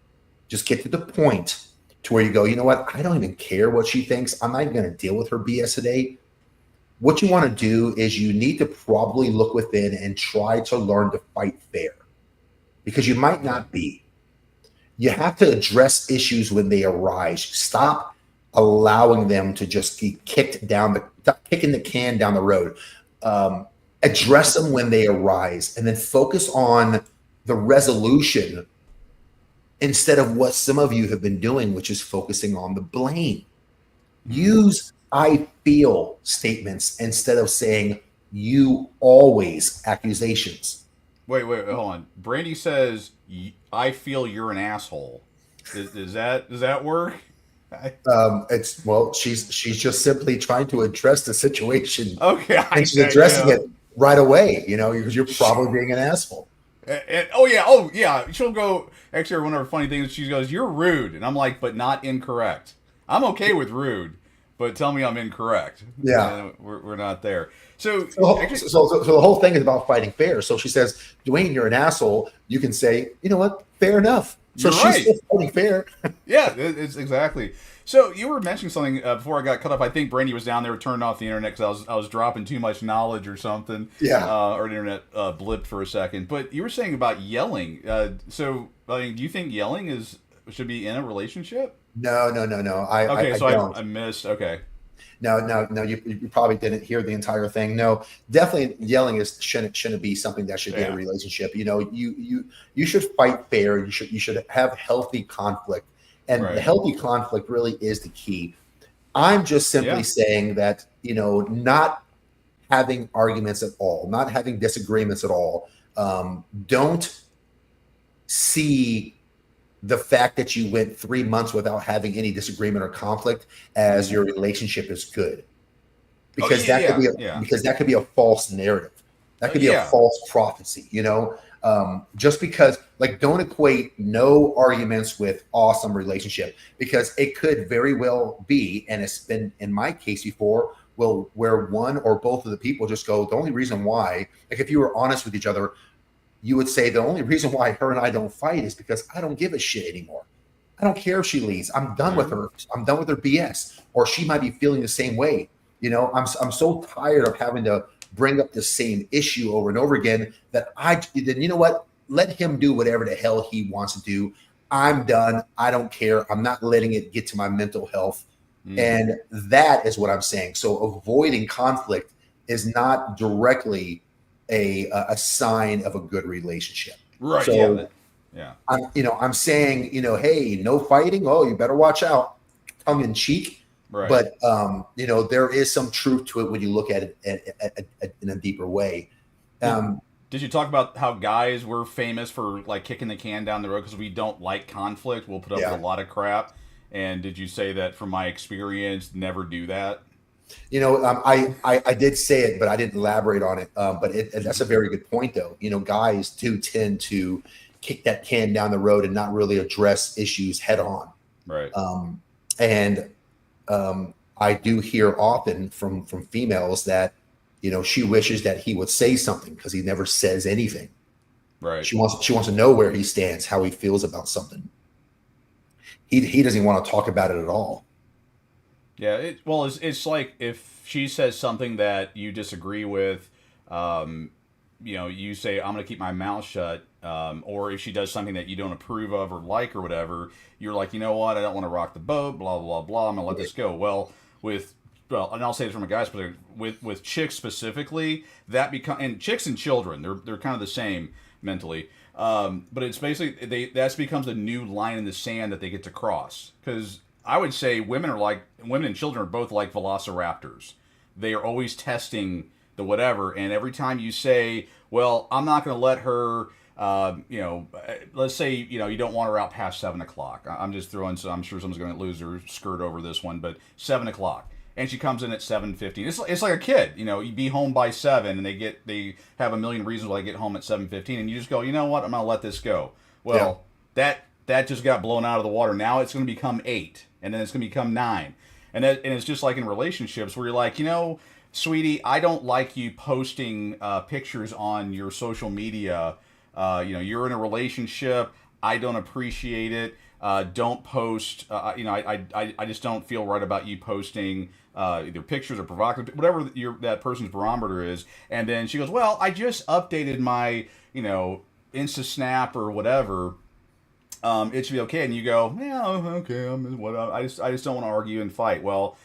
just get to the point to where you go, you know what? I don't even care what she thinks. I'm not even going to deal with her BS today. What you want to do is you need to probably look within and try to learn to fight fair, because you might not be. You have to address issues when they arise. Stop allowing them to just be kicking the can down the road. Address them when they arise, and then focus on the resolution instead of what some of you have been doing, which is focusing on the blame. Use I feel statements instead of saying you always accusations. Wait, hold on. Brandy says, "I feel you're an asshole." Does that work? It's, well, she's just simply trying to address the situation, Okay, and she's addressing it right away. Because you're probably being an asshole. Oh yeah. She'll go. Actually, one of her funny things, she goes, "You're rude," and I'm like, "But not incorrect." I'm okay with rude, but tell me I'm incorrect. Yeah, we're not there. So, so, actually, so the whole thing is about fighting fair. So she says, Dwayne, you're an asshole. You can say, you know what? Fair enough. So you're she's right. still fighting fair. Yeah, it's exactly. So you were mentioning something before I got cut off. I think Brandy was down there, turned off the internet because I was dropping too much knowledge or something. Yeah. Or the internet blipped for a second. But you were saying about yelling. So I mean, do you think yelling should be in a relationship? No. Okay, I so don't. I missed. Okay. No, you probably didn't hear the entire thing. No, definitely yelling shouldn't be something that should be in a relationship. You should fight fair. You should have healthy conflict, and the Right. healthy conflict really is the key. I'm just simply Yeah. saying that, not having arguments at all, not having disagreements at all. Don't see the fact that you went 3 months without having any disagreement or conflict as Mm-hmm. your relationship is good, Oh because that could yeah, be yeah, a false narrative. That could be a yeah. false prophecy. Just because, like, don't equate no arguments with awesome relationship, because it could very well be, and it's been in my case before, well, where one or both of the people just go, the only reason why, like, if you were honest with each other, you would say the only reason why her and I don't fight is because I don't give a shit anymore. I don't care if she leaves. I'm done with There. her. I'm done with her BS. Or she might be feeling the same way. I'm so tired of having to bring up the same issue over and over again that then, you know what? Let him do whatever the hell he wants to do. I'm done. I don't care. I'm not letting it get to my mental health. Mm-hmm. And that is what I'm saying. So avoiding conflict is not directly a sign of a good relationship. Right. Yeah. So Yeah. I'm saying, hey, no fighting. Oh, you better watch out, tongue in cheek. Right. But there is some truth to it when you look at it in a deeper way. Did Um, Did you talk about how guys were famous for like kicking the can down the road because we don't like conflict? We'll put up with yeah, a lot of crap. And did you say that from my experience, never do that? I did say it, but I didn't elaborate on it. But that's a very good point, though. Guys do tend to kick that can down the road and not really address issues head on. Right. And I do hear often from females that she wishes that he would say something because he never says anything. Right. She wants to know where he stands, how he feels about something. He doesn't want to talk about it at all. Yeah. It's like if she says something that you disagree with, um, you say, I'm going to keep my mouth shut. Or if she does something that you don't approve of or like or whatever, you're like, you know what? I don't want to rock the boat, blah, blah, blah. I'm going to let this go. And I'll say this from a guy's perspective, with chicks specifically, and chicks and children, they're kind of the same mentally. But it's basically, that becomes a new line in the sand that they get to cross. Because I would say women and children are both like velociraptors. They are always testing the whatever, and every time you say, well, I'm not going to let her, let's say, you don't want her out past 7 o'clock. I'm just throwing, so I'm sure someone's going to lose their skirt over this one, but 7 o'clock. And she comes in at 7:15. It's like a kid, you be home by 7, and they have a million reasons why they get home at 7:15, and you just go, you know what, I'm gonna let this go. Well, that just got blown out of the water. Now it's gonna become 8, and then it's gonna become 9, and it's just like in relationships where you're like, sweetie, I don't like you posting pictures on your social media. You're in a relationship. I don't appreciate it. Don't post. I just don't feel right about you posting either pictures or provocative, whatever that person's barometer is. And then she goes, "Well, I just updated my, Insta Snap or whatever. It should be okay." And you go, "Yeah, okay. I just don't want to argue and fight." Well,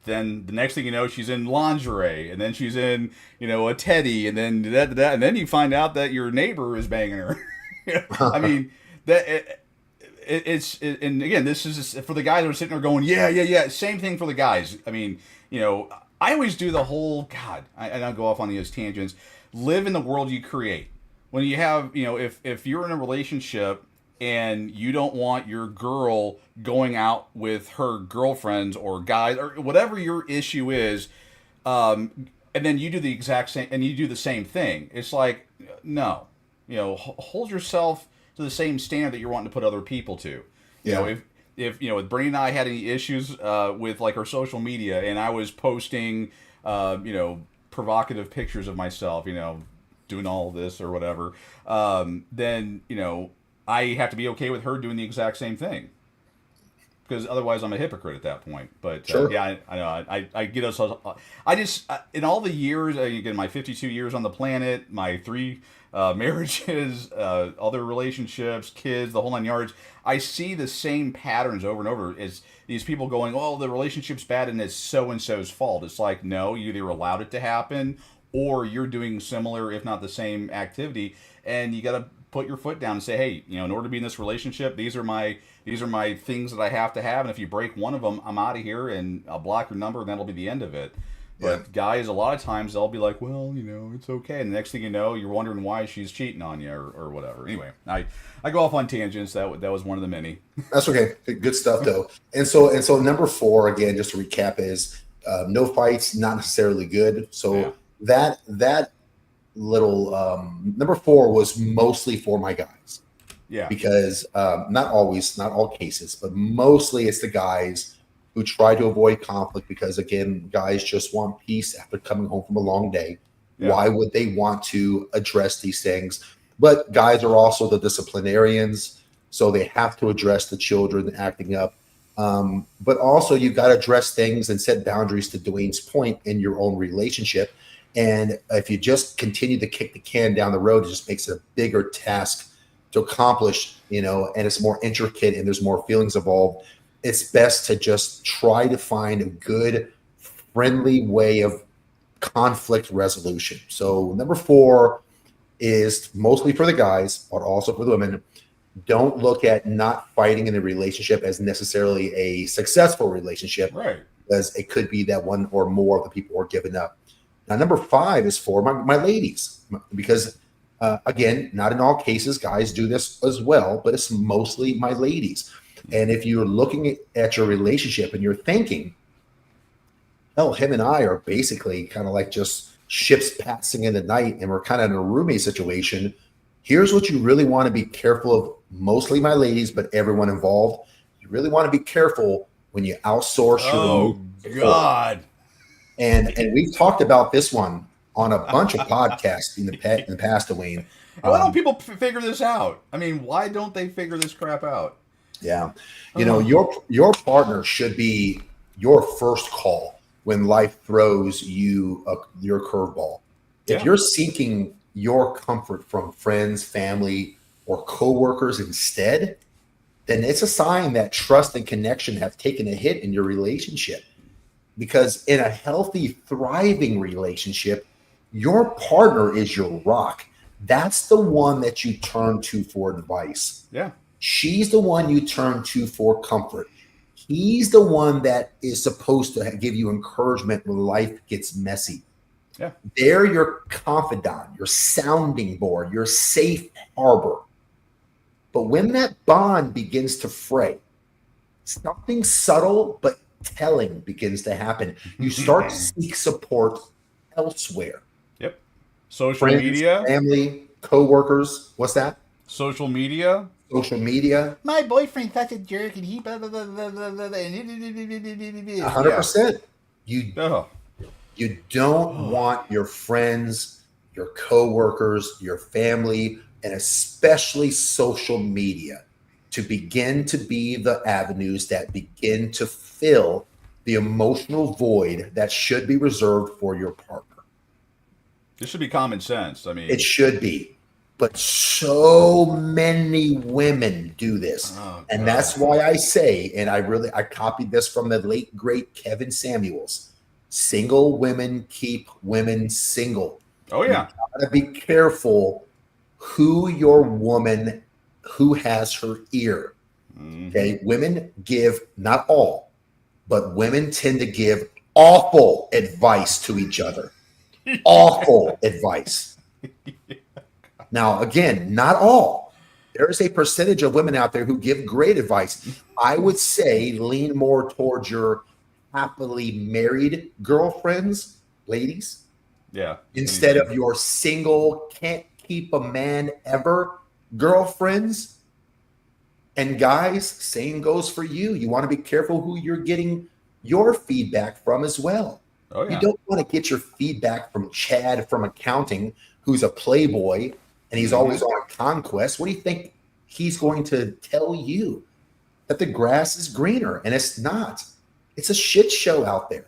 then the next thing you know, she's in lingerie, and then she's in, a teddy, and then that, and then you find out that your neighbor is banging her. I mean, and again, this is for the guys that are sitting there going, yeah. Same thing for the guys. I mean, I always do the whole and I'll go off on these tangents. Live in the world you create. When you have, if you're in a relationship and you don't want your girl going out with her girlfriends or guys or whatever your issue is, and then you do the exact same and you do the same thing, it's like, no, hold yourself to the same standard that you're wanting to put other people to. Yeah. If with Brittany and I had any issues with like our social media, and I was posting provocative pictures of myself, doing all this or whatever, then I have to be okay with her doing the exact same thing, because otherwise I'm a hypocrite at that point. But Sure. yeah, I know I get us. I just in all the years, again, my 52 years on the planet, my 3 marriages, other relationships, kids, the whole 9 yards. I see the same patterns over and over. As these people going, "Oh, the relationship's bad and it's so and so's fault." It's like, no, you either allowed it to happen or you're doing similar, if not the same, activity, and you got to put your foot down and say, "Hey, in order to be in this relationship, these are my things that I have to have, and if you break one of them, I'm out of here, and I'll block your number, and that'll be the end of it." Yeah. But guys, a lot of times they'll be like, "Well, it's okay," and the next thing you know, you're wondering why she's cheating on you or whatever. Anyway, I go off on tangents. That was one of the many. That's okay. Good stuff though. And so number 4, again, just to recap, is no fights, not necessarily good. So Yeah. that little number 4 was mostly for my guys, Yeah. because not always, not all cases, but mostly it's the guys who try to avoid conflict, because again, guys just want peace after coming home from a long day. Yeah. Why would they want to address these things? But guys are also the disciplinarians, so they have to address the children acting up. But also, you got to address things and set boundaries, to Dwayne's point, in your own relationship. And if you just continue to kick the can down the road, it just makes it a bigger task to accomplish, and it's more intricate and there's more feelings involved. It's best to just try to find a good, friendly way of conflict resolution. So number 4 is mostly for the guys, but also for the women. Don't look at not fighting in a relationship as necessarily a successful relationship, Right. because it could be that one or more of the people are giving up. Now, number 5 is for my ladies, because again, not in all cases, guys do this as well, but it's mostly my ladies. And if you're looking at your relationship and you're thinking, hell, him and I are basically kind of like just ships passing in the night, and we're kind of in a roommate situation, here's what you really want to be careful of, mostly my ladies, but everyone involved. You really want to be careful when you outsource your Oh God. And we've talked about this one on a bunch of podcasts in the past, Dwayne. Why don't people figure this out? I mean, why don't they figure this crap out? Yeah. Your partner should be your first call when life throws you your curveball. If Yeah. you're seeking your comfort from friends, family, or coworkers instead, then it's a sign that trust and connection have taken a hit in your relationship. Because in a healthy, thriving relationship, your partner is your rock. That's the one that you turn to for advice. Yeah. She's the one you turn to for comfort. He's the one that is supposed to give you encouragement when life gets messy. Yeah. They're your confidant, your sounding board, your safe harbor. But when that bond begins to fray, something subtle but telling begins to happen. You start to seek support elsewhere. Yep. Social Friends, media. family, coworkers. What's that? Social media. Social media. My boyfriend's such a jerk, and he blah blah blah blah blah blah. 100%. Oh. You don't want your friends, your coworkers, your family, and especially social media to begin to be the avenues that begin to fill the emotional void that should be reserved for your partner. This should be common sense. I mean, It should be. But so many women do this. Oh, And God. that's why I say, and I copied this from the late, great Kevin Samuels, single women keep women single. Oh yeah. You gotta be careful who your woman, who has her ear. Okay, women give, not all, but women tend to give awful advice to each other. Awful advice. Now, again, not all. There is a percentage of women out there who give great advice. I would say lean more towards your happily married girlfriends, ladies, Yeah. instead of your single, can't keep a man ever girlfriends. And guys, same goes for you. You want to be careful who you're getting your feedback from as well. Oh yeah. You don't want to get your feedback from Chad from accounting, who's a playboy and he's always on a conquest. What do you think he's going to tell you? That the grass is greener, and it's not. It's a shit show out there.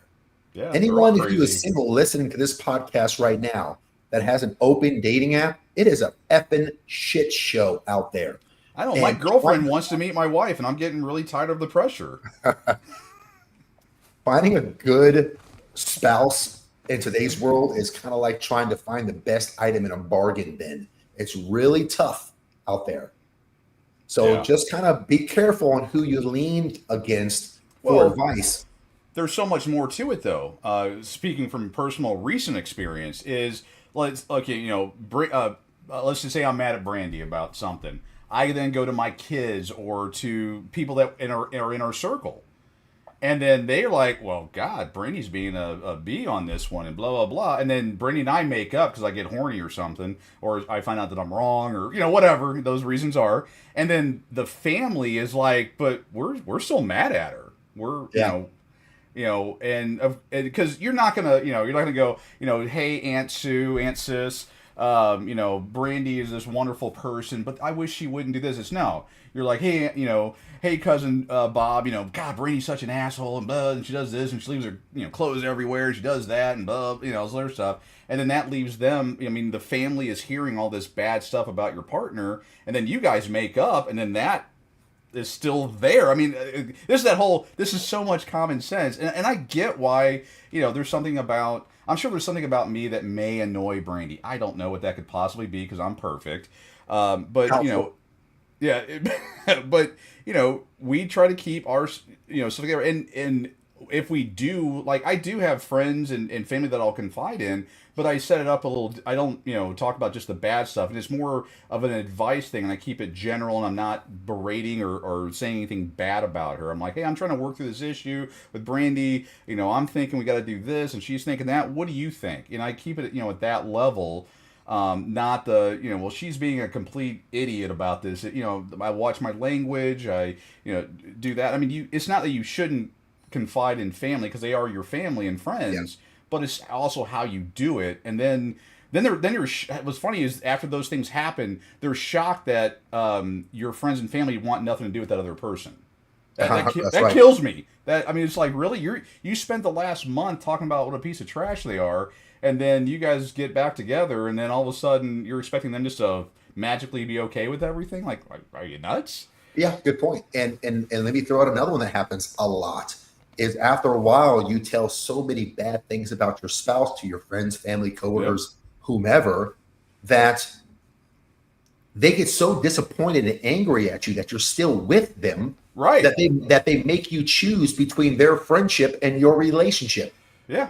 Yeah. Anyone they're all who is crazy. single listening to this podcast right now, that has an open dating app, it is a effing shit show out there. I know my And girlfriend wants to meet my wife, and I'm getting really tired of the pressure. finding a good spouse in today's world is kind of like trying to find the best item in a bargain bin. It's really tough out there. So Yeah. just kind of be careful on who you lean against for Well, advice. there's so much more to it, though. Speaking from personal recent experience, is let's okay, let's just say I'm mad at Brandy about something. I then go to my kids or to people that are in our circle. And then they're like, well, God, Brandy's being a bee on this one and blah, blah, blah. And then Brandy and I make up because I get horny or something, or I find out that I'm wrong or, whatever those reasons are. And then the family is like, but we're still mad at her. We're, Yeah. And because you're not going to, you're not going to go, hey, Aunt Sue, Aunt Sis, Brandy is this wonderful person, but I wish she wouldn't do this. It's no. You're like, hey, hey, cousin Bob, God, Brandy's such an asshole, and blah, and she does this, and she leaves her, clothes everywhere, and she does that, and blah, all this other stuff. And then that leaves them, the family is hearing all this bad stuff about your partner, and then you guys make up, and then that is still there. This is so much common sense. And I get why, there's something about, I'm sure there's something about me that may annoy Brandy. I don't know what that could possibly be because I'm perfect. But, Helpful. yeah, but we try to keep our stuff together, and if we do, like, I do have friends and family that I'll confide in, but I set it up a little. I don't talk about just the bad stuff, and it's more of an advice thing, and I keep it general, and I'm not berating or saying anything bad about her. I'm like, hey, I'm trying to work through this issue with Brandy. I'm thinking we got to do this, and she's thinking that. What do you think? And I keep it at that level. Not the well, she's being a complete idiot about this. I watch my language. I do that. I mean, it's not that you shouldn't confide in family because they are your family and friends, but it's also how you do it. And then what's funny is after those things happen, they're shocked that your friends and family want nothing to do with that other person. That Right. kills me. It's like, really, you spent the last month talking about what a piece of trash they are, and then you guys get back together, and then all of a sudden you're expecting them just to magically be okay with everything. Like are you nuts? Yeah, good point. And let me throw out another one that happens a lot. Is after a while you tell so many bad things about your spouse to your friends, family, coworkers, whomever, that they get so disappointed and angry at you that you're still with them, Right. that they make you choose between their friendship and your relationship. Yeah.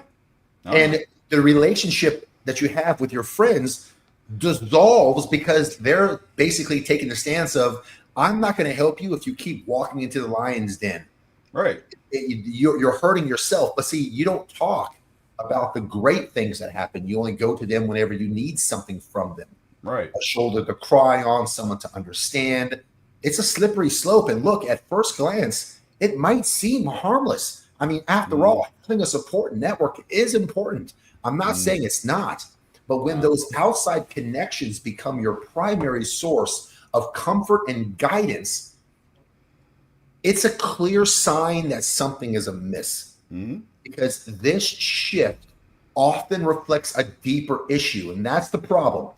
And the relationship that you have with your friends dissolves because they're basically taking the stance of, I'm not going to help you if you keep walking into the lion's den. Right. You're hurting yourself. But see, you don't talk about the great things that happen. You only go to them whenever you need something from them. Right. A shoulder to cry on, someone to understand. It's a slippery slope. And look, at first glance, it might seem harmless. I mean, after all, having a support network is important. I'm not saying it's not. But when those outside connections become your primary source of comfort and guidance, it's a clear sign that something is amiss. Because this shift often reflects a deeper issue. And that's the problem.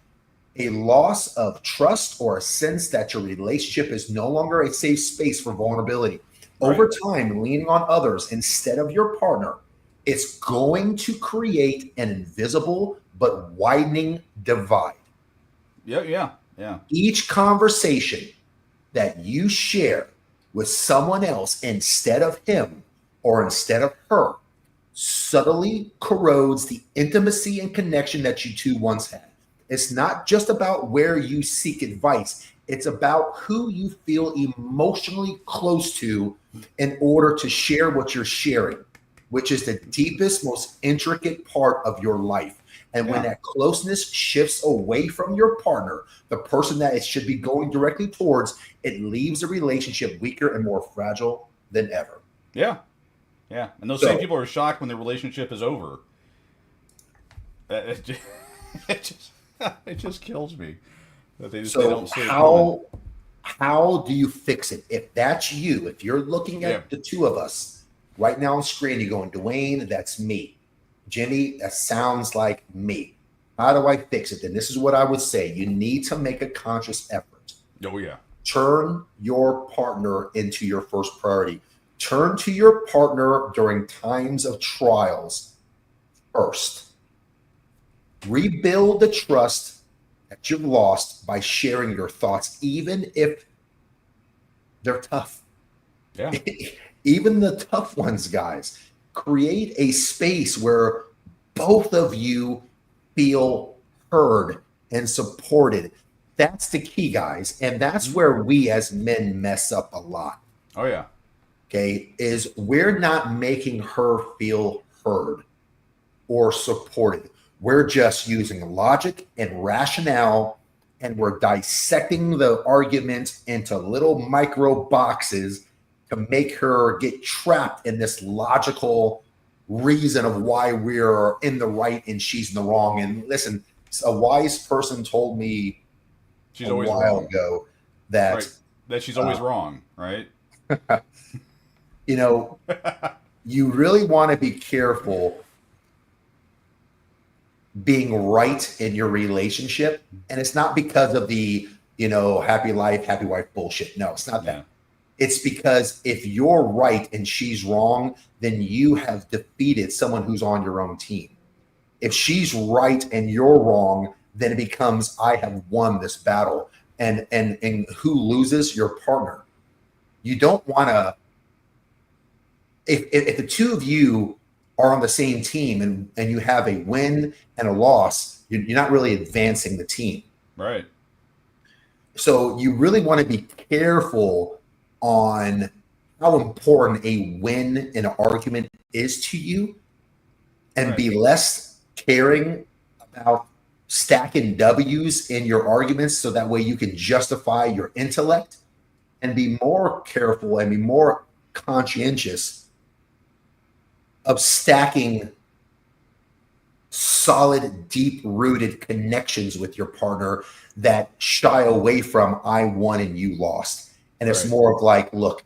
A loss of trust or a sense that your relationship is no longer a safe space for vulnerability. Over time, leaning on others instead of your partner, it's going to create an invisible but widening divide. Yeah. Each conversation that you share with someone else instead of him or instead of her subtly corrodes the intimacy and connection that you two once had. It's not just about where you seek advice. It's about who you feel emotionally close to in order to share what you're sharing, which is the deepest, most intricate part of your life. And when that closeness shifts away from your partner, the person that it should be going directly towards, it leaves the relationship weaker and more fragile than ever. Yeah. And those same people are shocked when the relationship is over. It just kills me that they don't see it coming. How do you fix it? If that's you, if you're looking at the two of us right now on screen, you're going, Dwayne, that's me. Jimmy, that sounds like me. How do I fix it? Then this is what I would say. You need to make a conscious effort. Oh yeah. Turn your partner into your first priority. Turn to your partner during times of trials first. Rebuild the trust that you've lost by sharing your thoughts, even if they're tough. Yeah. Even the tough ones, guys. Create a space where both of you feel heard and supported. That's the key, guys. And that's Mhm. where we as men mess up a lot. Oh yeah. Okay. Is we're not making her feel heard or supported. We're just using logic and rationale, and we're dissecting the argument into little micro boxes to make her get trapped in this logical reason of why we're in the right and she's in the wrong. And listen, a wise person told me She's a always while wrong. ago that Right. That she's always uh, wrong. Right. you know, you really want to be careful being right in your relationship. And it's not because of the, happy life, happy wife bullshit. No, it's not Yeah. that. It's because if you're right and she's wrong, then you have defeated someone who's on your own team. If she's right and you're wrong, then it becomes I have won this battle. And who loses? Your partner. You don't want to if the two of you are on the same team and you have a win and a loss, you're not really advancing the team. Right. So you really want to be careful on how important a win in an argument is to you, and Right. be less caring about stacking W's in your arguments so that way you can justify your intellect, and be more careful and be more conscientious of stacking solid, deep rooted connections with your partner that shy away from I won and you lost. And it's Right. more of like, look,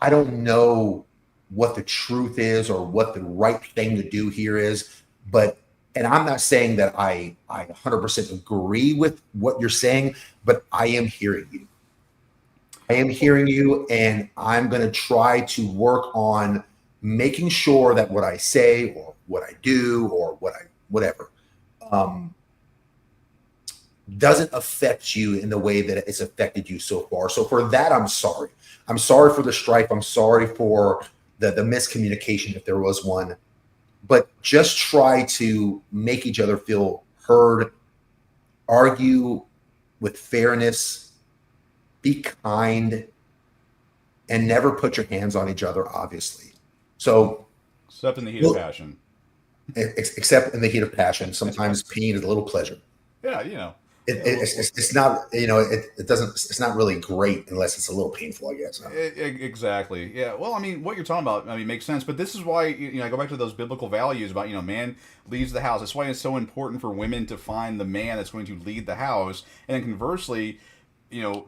I don't know what the truth is or what the right thing to do here is, but and I'm not saying that I 100% agree with what you're saying, but I am hearing you. I am hearing you, and I'm going to try to work on making sure that what I say or what I do or whatever um, doesn't affect you in the way that it's affected you so far. So for that, I'm sorry. I'm sorry for the strife. I'm sorry for the miscommunication if there was one. But just try to make each other feel heard, argue with fairness, be kind, and never put your hands on each other, obviously. So, Except in the heat of well, passion. except in the heat of passion, sometimes pain is a little pleasure. Yeah. You know. It, Yeah. it's not, it doesn't, it's not really great unless it's a little painful, I guess. Exactly. Yeah. Well, I mean, what you're talking about, I mean, makes sense. But this is why, I go back to those biblical values about, man leads the house. That's why it's so important for women to find the man that's going to lead the house. And then conversely,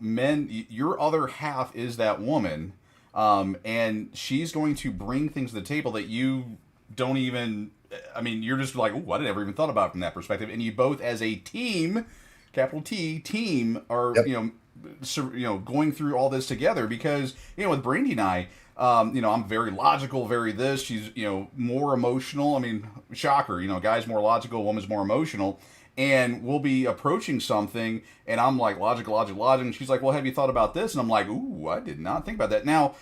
men, your other half is that woman, and she's going to bring things to the table that you don't even. I mean, you're just like, oh, I never even thought about it from that perspective. And you both, as a team, capital T team, are Yep. going through all this together because with Brandy and I. I'm very logical, very this. She's, more emotional. I mean, shocker, guy's more logical, woman's more emotional. And we'll be approaching something, and I'm like, logic. And she's like, well, have you thought about this? And I'm like, ooh, I did not think about that. Now,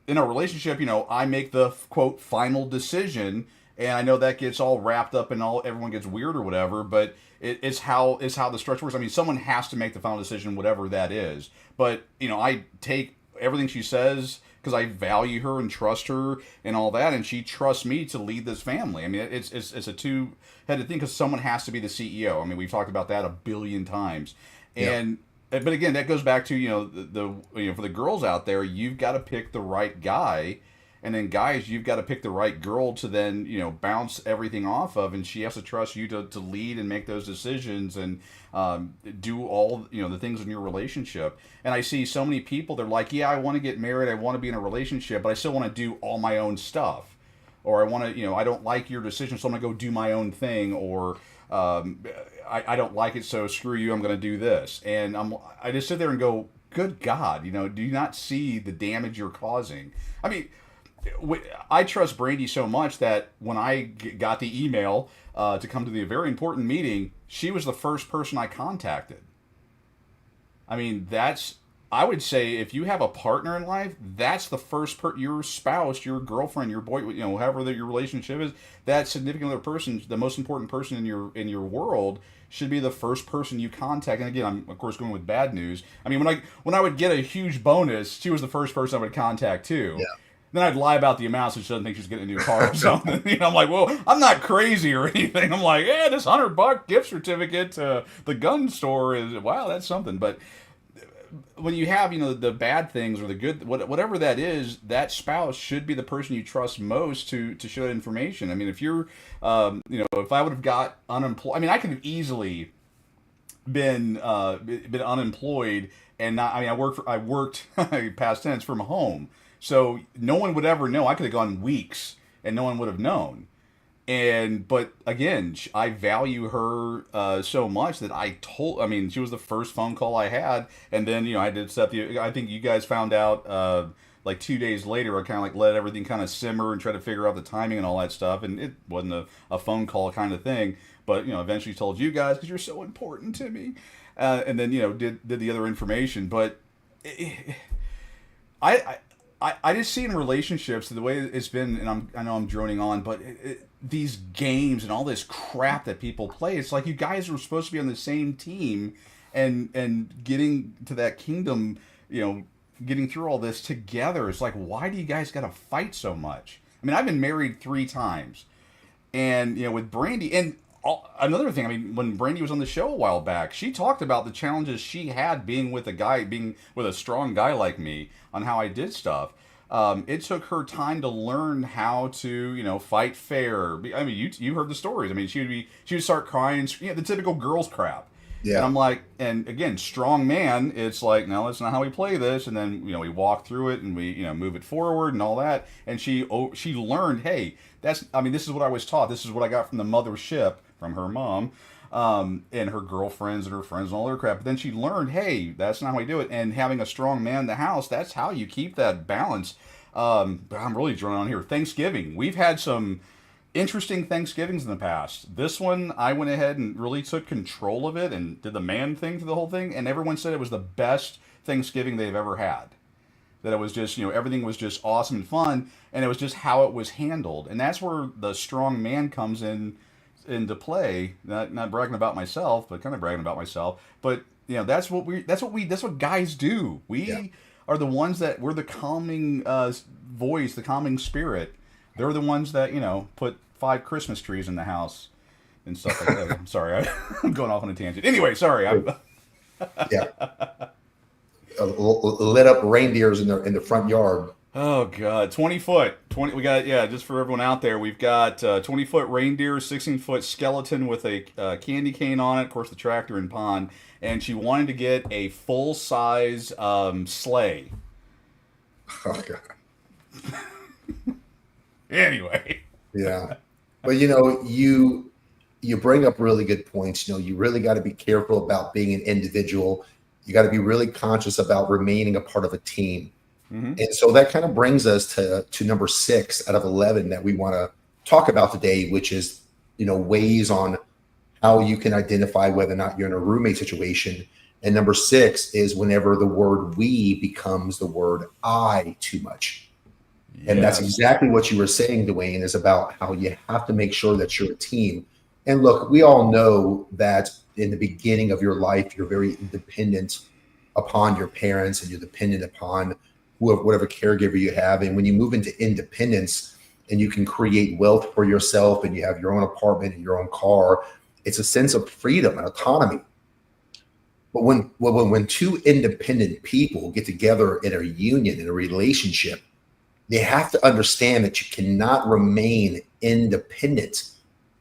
in a relationship, I make the, quote, final decision, and I know that gets all wrapped up and everyone gets weird or whatever, but it's how the structure works. I mean, someone has to make the final decision, whatever that is. But, I take everything she says because I value her and trust her and all that, and she trusts me to lead this family. I mean, it's a two-headed thing because someone has to be the CEO. I mean, we've talked about that a billion times, Yep. and but again, that goes back to for the girls out there, you've got to pick the right guy, and then guys, you've got to pick the right girl to then bounce everything off of, and she has to trust you to lead and make those decisions and do all the things in your relationship. And I see so many people, they're like, yeah, I want to get married, I want to be in a relationship, but I still want to do all my own stuff, or I want to I don't like your decision, so I'm gonna go do my own thing, or um, I don't like it, so screw you, I'm going to do this. And I just sit there and go, good God, do you not see the damage you're causing? I mean, I trust Brandy so much that when I got the email to come to the very important meeting, she was the first person I contacted. I mean, I would say if you have a partner in life, that's the first your spouse, your girlfriend, your boy, however that your relationship is, that significant other person, the most important person in your world, should be the first person you contact. And again, I'm of course going with bad news. I mean, when I would get a huge bonus, she was the first person I would contact too. Yeah. Then I'd lie about the amount so she doesn't think she's getting a new car or something. I'm like, well, I'm not crazy or anything. I'm like, yeah, this $100 gift certificate to the gun store is, wow, that's something. But when you have the bad things or the good, whatever that is, that spouse should be the person you trust most to share that information. I mean, if you're if I would have got unemployed, I mean, I could have easily been unemployed and not. I mean, I worked past tense from home, so no one would ever know. I could have gone weeks and no one would have known. But again, I value her so much that I mean, she was the first phone call I had, and then I did set I think you guys found out like 2 days later. I kind of like let everything kind of simmer and try to figure out the timing and all that stuff, and it wasn't a phone call kind of thing. But eventually told you guys because you're so important to me, and then did the other information. But I just see in relationships the way it's been, and I know I'm droning on, but these games and all this crap that people play, it's like you guys are supposed to be on the same team, and getting to that kingdom, getting through all this together. It's like, why do you guys got to fight so much? I mean, I've been married 3 times, and with Brandy, and another thing, I mean, when Brandy was on the show a while back, she talked about the challenges she had being with a strong guy like me on how I did stuff. It took her time to learn how to, fight fair. I mean, you heard the stories. I mean, she would start crying, the typical girls crap. Yeah. And I'm like, and again, strong man, it's like, no, that's not how we play this. And then, we walk through it and we, move it forward and all that. And she learned, hey, this is what I was taught. This is what I got from the mothership, from her mom, and her girlfriends and her friends and all their crap. But then she learned, hey, that's not how we do it. And having a strong man in the house, that's how you keep that balance. But I'm really droning on here. Thanksgiving. We've had some interesting Thanksgivings in the past. This one, I went ahead and really took control of it and did the man thing through the whole thing. And everyone said it was the best Thanksgiving they've ever had. That it was just, everything was just awesome and fun. And it was just how it was handled. And that's where the strong man comes into play. Not bragging about myself, but kind of bragging about myself. But that's what guys do. We are the ones that we're the calming voice, the calming spirit. They're the ones that put 5 Christmas trees in the house and stuff like that. I'm sorry, I'm going off on a tangent. Anyway, sorry. Lit up reindeers in the front yard. Oh God, 20 foot. We got, just for everyone out there, we've got 20-foot reindeer, 16-foot skeleton with a candy cane on it. Of course, the tractor and pond. And she wanted to get a full size sleigh. Oh God. Anyway. Yeah. But you bring up really good points. You really got to be careful about being an individual. You got to be really conscious about remaining a part of a team. Mm-hmm. And so that kind of brings us to number 6 out of 11 that we want to talk about today, which is, ways on how you can identify whether or not you're in a roommate situation. And number 6 is whenever the word we becomes the word I too much. Yes. And that's exactly what you were saying, Dwayne, is about how you have to make sure that you're a team. And look, we all know that in the beginning of your life, you're very dependent upon your parents and you're dependent upon whatever caregiver you have. And when you move into independence and you can create wealth for yourself and you have your own apartment and your own car, it's a sense of freedom and autonomy. But when 2 independent people get together in a union, in a relationship, they have to understand that you cannot remain independent,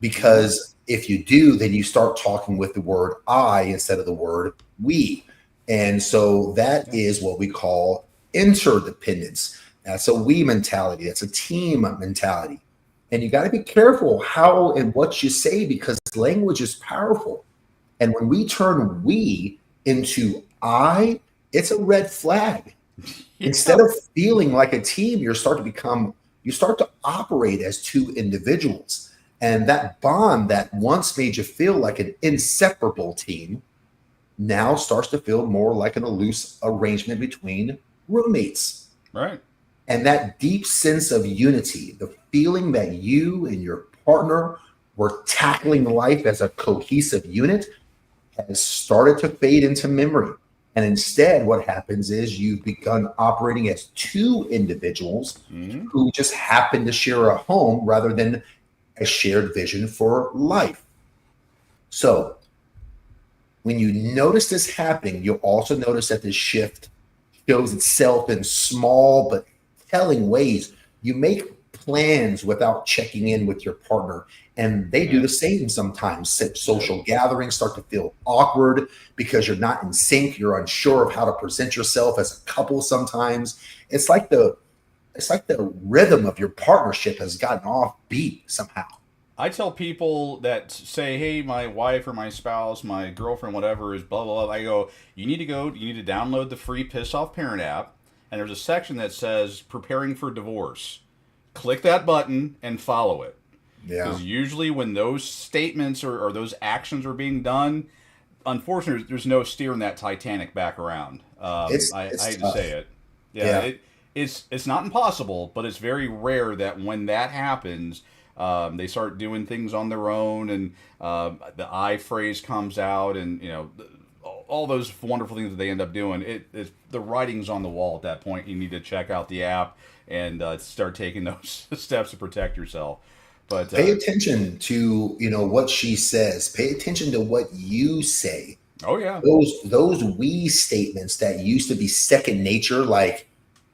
because if you do, then you start talking with the word I instead of the word we. And so that is what we call interdependence. That's a we mentality. That's a team mentality. And you got to be careful how and what you say because language is powerful. And when we turn we into I, it's a red flag. Yeah. Instead of feeling like a team, you start to operate as two individuals. And that bond that once made you feel like an inseparable team now starts to feel more like an loose arrangement between roommates. Right. And that deep sense of unity, the feeling that you and your partner were tackling life as a cohesive unit, has started to fade into memory. And instead, what happens is you've begun operating as two individuals Mm-hmm. who just happen to share a home rather than a shared vision for life. So, when you notice this happening, you'll also notice that this shift shows itself in small but telling ways. You make plans without checking in with your partner, and they do Yeah. the same sometimes. Social gatherings start to feel awkward because you're not in sync. You're unsure of how to present yourself as a couple sometimes. It's like the rhythm of your partnership has gotten off beat somehow. I tell people that say, "Hey, my wife or my spouse, my girlfriend, whatever is blah blah blah." I go, You need to download the free Piss Off Parent app, and there's a section that says preparing for divorce. Click that button and follow it, Yeah. because usually when those statements or those actions are being done, unfortunately, there's no steering that Titanic back around. I It's hate to tough. say it. Yeah, Yeah. it's not impossible, but it's very rare that when that happens, they start doing things on their own, and the I phrase comes out, and all those wonderful things that they end up doing. The writing's on the wall at that point. You need to check out the app and start taking those steps to protect yourself. But Pay attention to what she says. Pay attention to what you say. oh yeah, Those we statements that used to be second nature, like,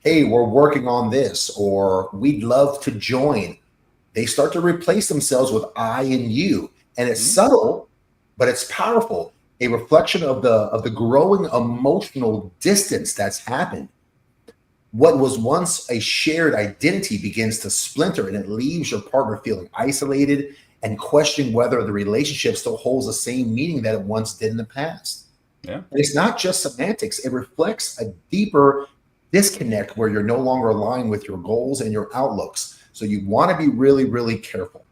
hey, we're working on this, or we'd love to join, they start to replace themselves with I and you. And it's hmm subtle, but it's powerful. A reflection of the growing emotional distance that's happened. What was once a shared identity begins to splinter, and it leaves your partner feeling isolated and questioning whether the relationship still holds the same meaning that it once did in the past. yeah. And it's not just semantics, it reflects a deeper disconnect where you're no longer aligned with your goals and your outlooks. So you want to be really, really careful.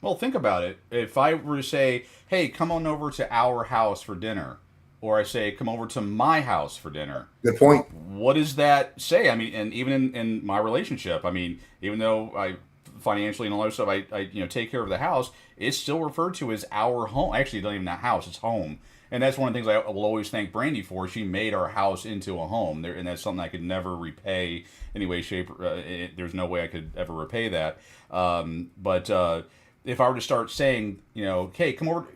Well, think about it. If I were to say, "Hey, come on over to our house for dinner," or I say, "Come over to my house for dinner," Good point. what does that say? I mean, and even in my relationship, I mean, even though I financially and all that stuff, I take care of the house, it's still referred to as our home. Actually, not even a house; it's home. And that's one of the things I will always thank Brandy for. She made our house into a home, there, and that's something I could never repay any way, shape. There's no way I could ever repay that. But if I were to start saying, "Hey, come over,"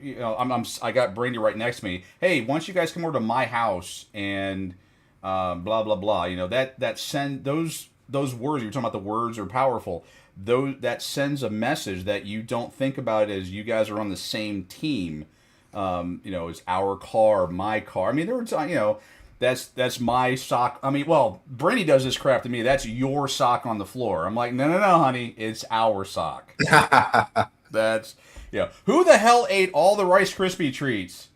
I got Brandy right next to me. "Hey, why don't you guys come over to my house and blah blah blah." That send those words you're talking about. The words are powerful. That sends a message that you don't think about it as you guys are on the same team. It's our car, my car. I mean, there were that's my sock. I mean, well, Brittany does this crap to me. That's your sock on the floor. I'm like, no, no, no, honey, it's our sock. That's Who the hell ate all the Rice Krispie treats?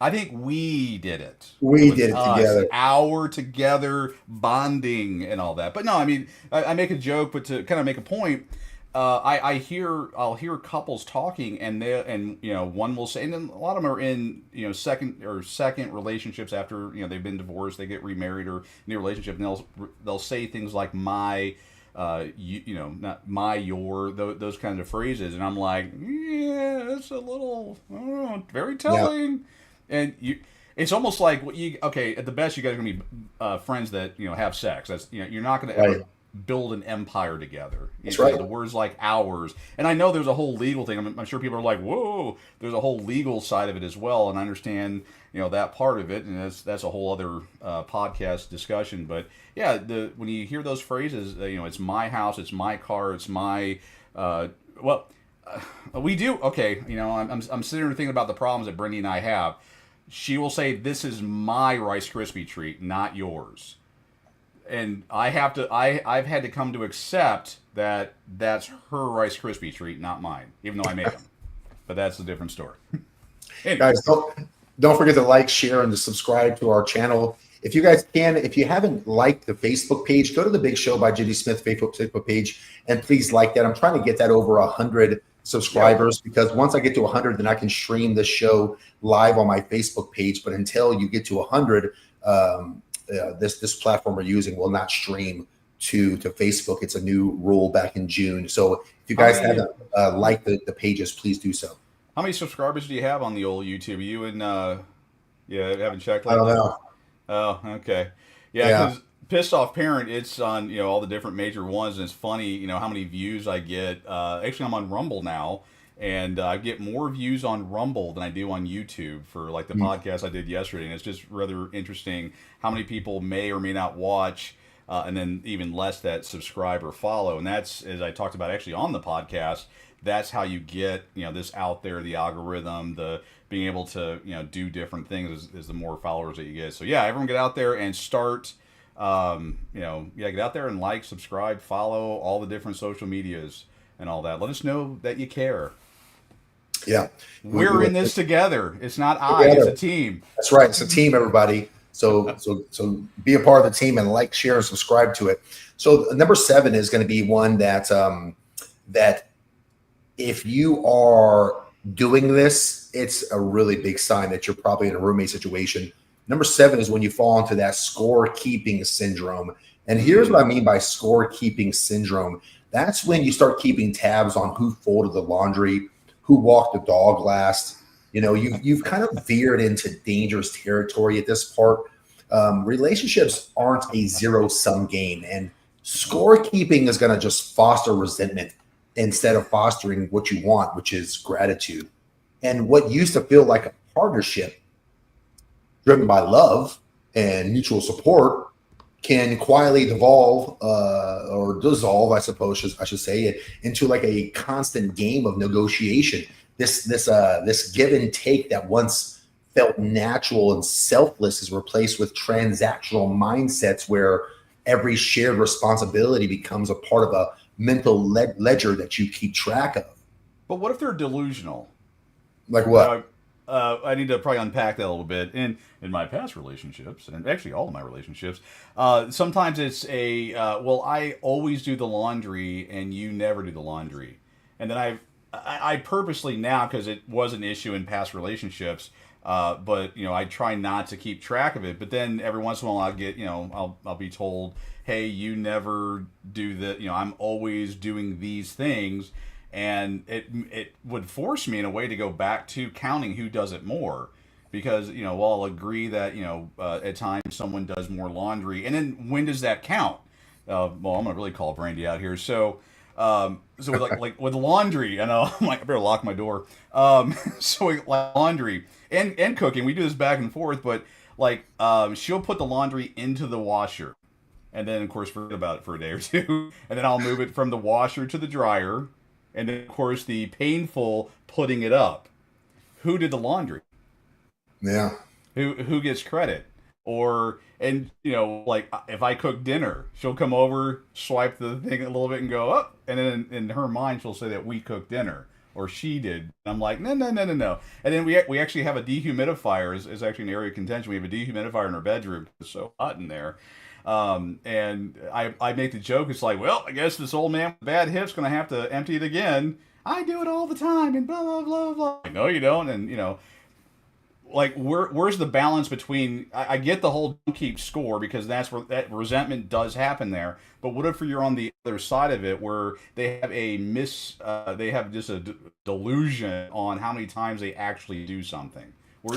I think we did it. It We was did it us, together. our together bonding and all that. But no, I mean, I make a joke, but to kind of make a point, I'll hear couples talking, and one will say, and then a lot of them are in second relationships after they've been divorced, they get remarried or new relationship, and they'll say things like my. Not my, your, those kinds of phrases, and I'm like, yeah, that's a little, I don't know, very Yeah, telling. And it's almost like at the best, you guys are gonna be friends that have sex. That's you're not gonna right. ever build an empire together. That's right. The words like ours, and I know there's a whole legal thing. I'm sure people are like, whoa, there's a whole legal side of it as well, and I understand that part of it, and that's a whole other podcast discussion. But yeah, when you hear those phrases, it's my house, it's my car, it's my well. We do okay. I'm sitting here thinking about the problems that Brittany and I have. She will say, "This is my Rice Krispie treat, not yours." and I've had to come to accept that that's her Rice Krispie treat, not mine, even though I made them. But that's a different story. Anyway. Guys, don't forget to like, share, and to subscribe to our channel. If you guys can, if you haven't liked the Facebook page, go to the Big Show by J.D. Smith Facebook page, and please like that. I'm trying to get that over 100 subscribers, because once I get to 100, then I can stream the show live on my Facebook page. But until you get to 100, this platform we're using will not stream to Facebook. It's a new rule back in June. So if you guys haven't liked the pages, please do so. How many subscribers do you have on the old YouTube? Are you in? Haven't checked lately? I don't know. Oh, okay. Yeah, because Pissed Off Parent, it's on all the different major ones, and it's funny how many views I get. Actually, I'm on Rumble now, and I get more views on Rumble than I do on YouTube for like the podcast I did yesterday, and it's just rather interesting how many people may or may not watch, and then even less that subscribe or follow, and that's, as I talked about actually on the podcast, that's how you get this out there, the algorithm, the being able to do different things is the more followers that you get. So yeah, everyone get out there and start get out there and like, subscribe, follow all the different social medias and all that. Let us know that you care. Yeah, we're in this together. It's not it's a team. That's right, it's a team, everybody. So be a part of the team and like, share, and subscribe to it. So number 7 is going to be one that that if you are doing this, it's a really big sign that you're probably in a roommate situation. Number 7 is when you fall into that scorekeeping syndrome. And here's what I mean by scorekeeping syndrome. That's when you start keeping tabs on who folded the laundry, who walked the dog last. You've kind of veered into dangerous territory at this part. Relationships aren't a zero-sum game, and scorekeeping is going to just foster resentment instead of fostering what you want, which is gratitude. And what used to feel like a partnership driven by love and mutual support can quietly devolve or dissolve, I suppose I should say, into like a constant game of negotiation. This give and take that once felt natural and selfless is replaced with transactional mindsets where every shared responsibility becomes a part of a mental ledger that you keep track of. But what if they're delusional? Like what? I need to probably unpack that a little bit. In my past relationships, and actually all of my relationships, sometimes it's I always do the laundry and you never do the laundry. And then I purposely now, because it was an issue in past relationships, but I try not to keep track of it. But then every once in a while I'll get I'll be told, hey, you never do the I'm always doing these things, and it would force me in a way to go back to counting who does it more, because I'll agree that at times someone does more laundry, and then when does that count? I'm gonna really call Brandy out here. So with like with laundry, I know I'm like, I better lock my door. So like laundry and cooking, we do this back and forth, but she'll put the laundry into the washer, and then of course forget about it for a day or two, and then I'll move it from the washer to the dryer, and then of course the painful putting it up. Who did the laundry? Yeah. Who gets credit? If I cook dinner, she'll come over, swipe the thing a little bit, and go up, and then in her mind she'll say that we cooked dinner or she did. And I'm like, no. And then we actually have a dehumidifier. Is actually an area of contention. We have a dehumidifier in our bedroom. It's so hot in there. And I make the joke. It's like, well, I guess this old man with bad hips gonna have to empty it again. I do it all the time, and blah blah blah blah. No, you don't, and where's the balance between? I get the whole don't keep score, because that's where that resentment does happen there. But what if you're on the other side of it, where they have they have just a delusion on how many times they actually do something?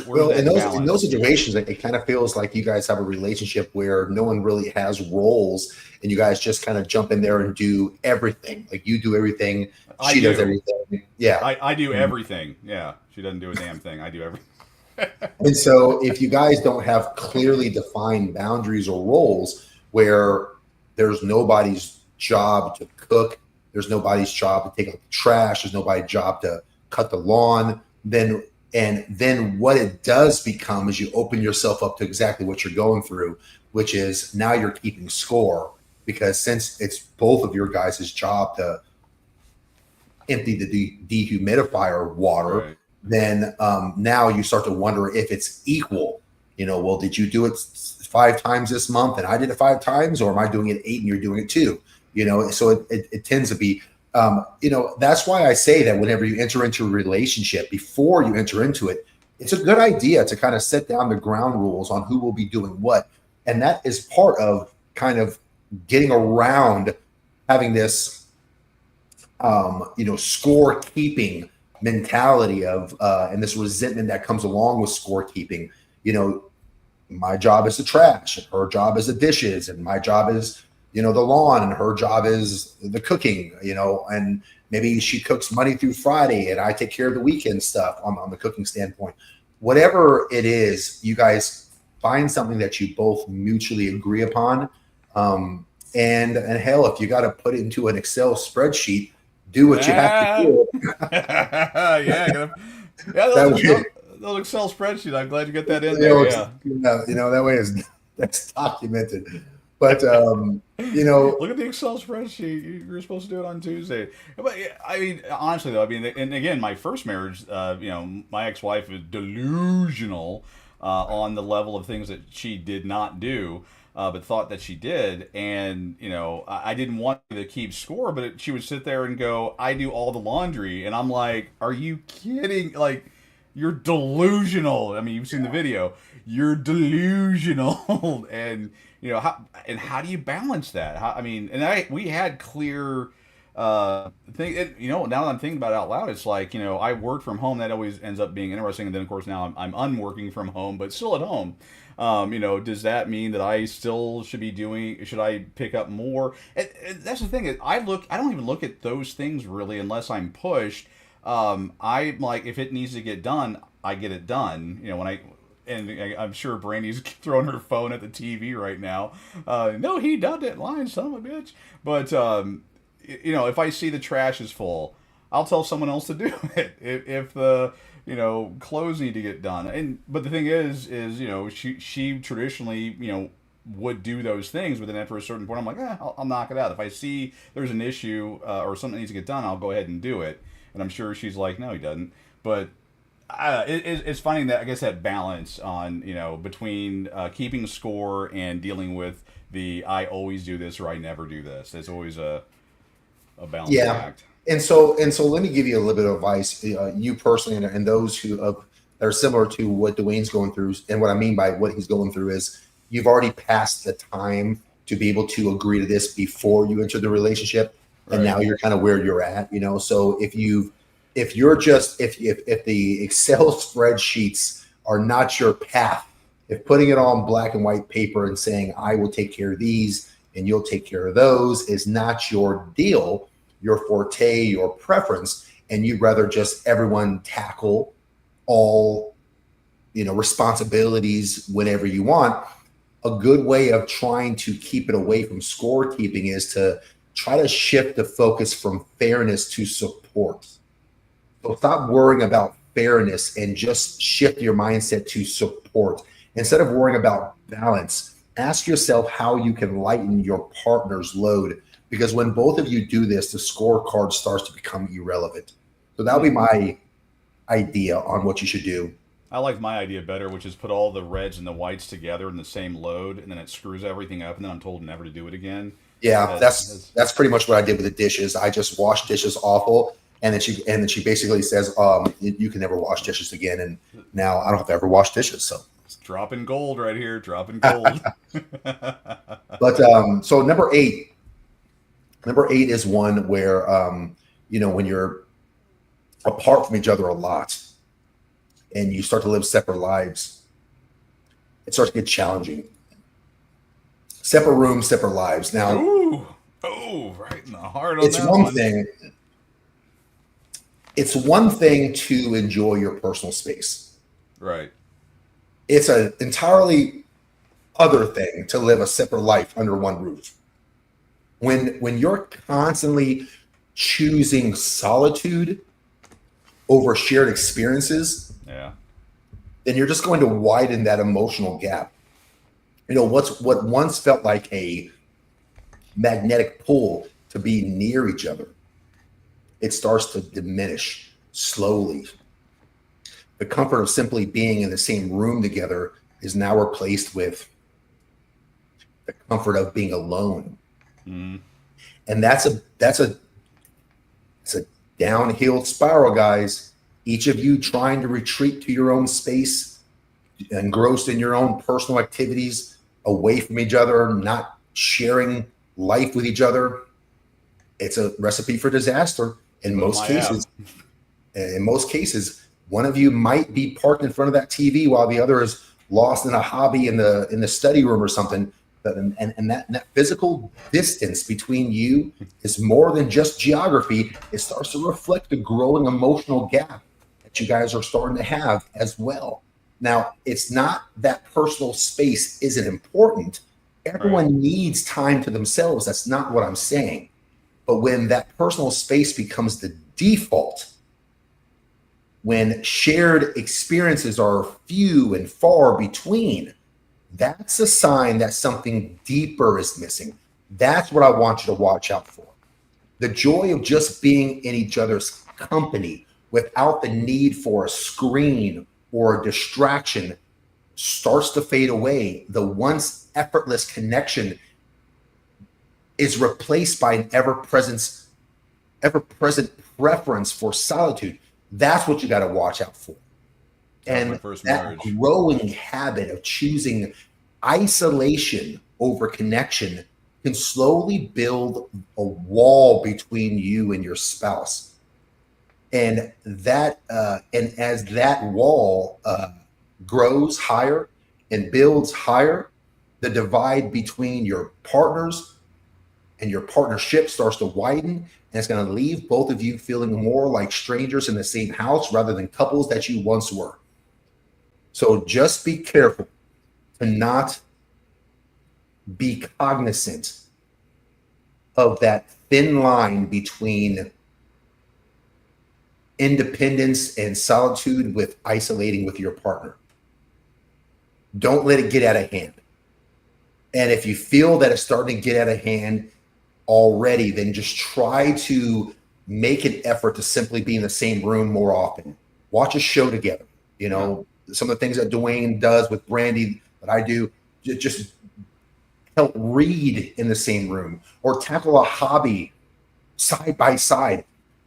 Well, in those situations, it kind of feels like you guys have a relationship where no one really has roles, and you guys just kind of jump in there and do everything. Like you do everything, she does everything. Yeah, I do everything. Yeah, she doesn't do a damn thing. I do everything. And so if you guys don't have clearly defined boundaries or roles, where there's nobody's job to cook, there's nobody's job to take out the trash, there's nobody's job to cut the lawn, then what it does become is you open yourself up to exactly what you're going through, which is now you're keeping score, because since it's both of your guys' job to empty the dehumidifier water, Right. then now you start to wonder if it's equal. Well, did you do it 5 times this month and I did it 5 times, or am I doing it 8 and you're doing it 2? So it tends to be, that's why I say that whenever you enter into a relationship, before you enter into it, it's a good idea to kind of set down the ground rules on who will be doing what. And that is part of kind of getting around having this, score keeping mentality of, and this resentment that comes along with score keeping. My job is the trash, and her job is the dishes, and my job is, the lawn, and her job is the cooking, and maybe she cooks Monday through Friday and I take care of the weekend stuff on the cooking standpoint. Whatever it is, you guys find something that you both mutually agree upon. And hell, if you got to put it into an Excel spreadsheet, do what you have to do. Yeah, those Excel spreadsheet. I'm glad you got that in there. Yeah. That way that's documented. But look at the Excel spreadsheet. You're supposed to do it on Tuesday. But I mean, honestly though, and again, my first marriage, my ex-wife is delusional on the level of things that she did not do. But thought that she did, and I didn't want to keep score, but she would sit there and go, "I do all the laundry," and I'm like, "Are you kidding? Like, you're delusional." I mean, you've seen the video. You're delusional, and how do you balance that? We had clear thing. Now that I'm thinking about it out loud, it's like I work from home. That always ends up being interesting, and then of course now I'm unworking from home, but still at home. Does that mean that I still should I pick up more? And that's the thing. I don't even look at those things really unless I'm pushed. I like, if it needs to get done, I get it done. I'm sure Brandy's throwing her phone at the TV right now. No, he done it, lying son of a bitch. But, if I see the trash is full, I'll tell someone else to do it. If the clothes need to get done. But the thing is she traditionally, would do those things, but then after a certain point, I'm like, I'll knock it out. If I see there's an issue or something needs to get done, I'll go ahead and do it. And I'm sure she's like, no, he doesn't. But it's finding that, I guess, that balance on, between keeping score and dealing with the I always do this or I never do this. It's always a balancing act. And so let me give you a little bit of advice, you personally, and those who that are similar to what Dwayne's going through. And what I mean by what he's going through is you've already passed the time to be able to agree to this before you enter the relationship, and now you're kind of where you're at. So if the Excel spreadsheets are not your path, if putting it on black and white paper and saying I will take care of these and you'll take care of those is not your deal, your forte, your preference, and you'd rather just everyone tackle all responsibilities whenever you want, a good way of trying to keep it away from scorekeeping is to try to shift the focus from fairness to support. So stop worrying about fairness and just shift your mindset to support. Instead of worrying about balance, ask yourself how you can lighten your partner's load. Because when both of you do this, the scorecard starts to become irrelevant. So that'll be my idea on what you should do. I like my idea better, which is put all the reds and the whites together in the same load, and then it screws everything up, and then I'm told never to do it again. Yeah, that's pretty much what I did with the dishes. I just washed dishes awful, and then she basically says, you can never wash dishes again, and now I don't have to ever wash dishes. So it's dropping gold right here, dropping gold. But so number eight is one where when you're apart from each other a lot and you start to live separate lives, it starts to get challenging. Separate rooms, separate lives. Now, right in the heart of it's that one thing. It's one thing to enjoy your personal space. Right. It's an entirely other thing to live a separate life under one roof. When you're constantly choosing solitude over shared experiences, then you're just going to widen that emotional gap. What once felt like a magnetic pull to be near each other, it starts to diminish slowly. The comfort of simply being in the same room together is now replaced with the comfort of being alone. Mm. And it's a downhill spiral, guys. Each of you trying to retreat to your own space, engrossed in your own personal activities, away from each other, not sharing life with each other. It's a recipe for disaster in Oh most my, yeah. cases. In most cases, one of you might be parked in front of that TV while the other is lost in a hobby in the study room or something. And that physical distance between you is more than just geography. It starts to reflect the growing emotional gap that you guys are starting to have as well. Now, it's not that personal space isn't important. Right. Everyone needs time to themselves. That's not what I'm saying. But when that personal space becomes the default, when shared experiences are few and far between, that's a sign that something deeper is missing. That's what I want you to watch out for. The joy of just being in each other's company without the need for a screen or a distraction starts to fade away. The once effortless connection is replaced by an ever present preference for solitude. That's what you got to watch out for. That was my And first that marriage. growing habit of choosing isolation over connection can slowly build a wall between you and your spouse. And as that wall grows higher and builds higher, the divide between your partners and your partnership starts to widen, and it's going to leave both of you feeling more like strangers in the same house rather than couples that you once were. So just be careful to not be cognizant of that thin line between independence and solitude with isolating with your partner. Don't let it get out of hand. And if you feel that it's starting to get out of hand already, then just try to make an effort to simply be in the same room more often. Watch a show together. Yeah. Some of the things that Dwayne does with Brandy that I do, just help read in the same room or tackle a hobby side by side.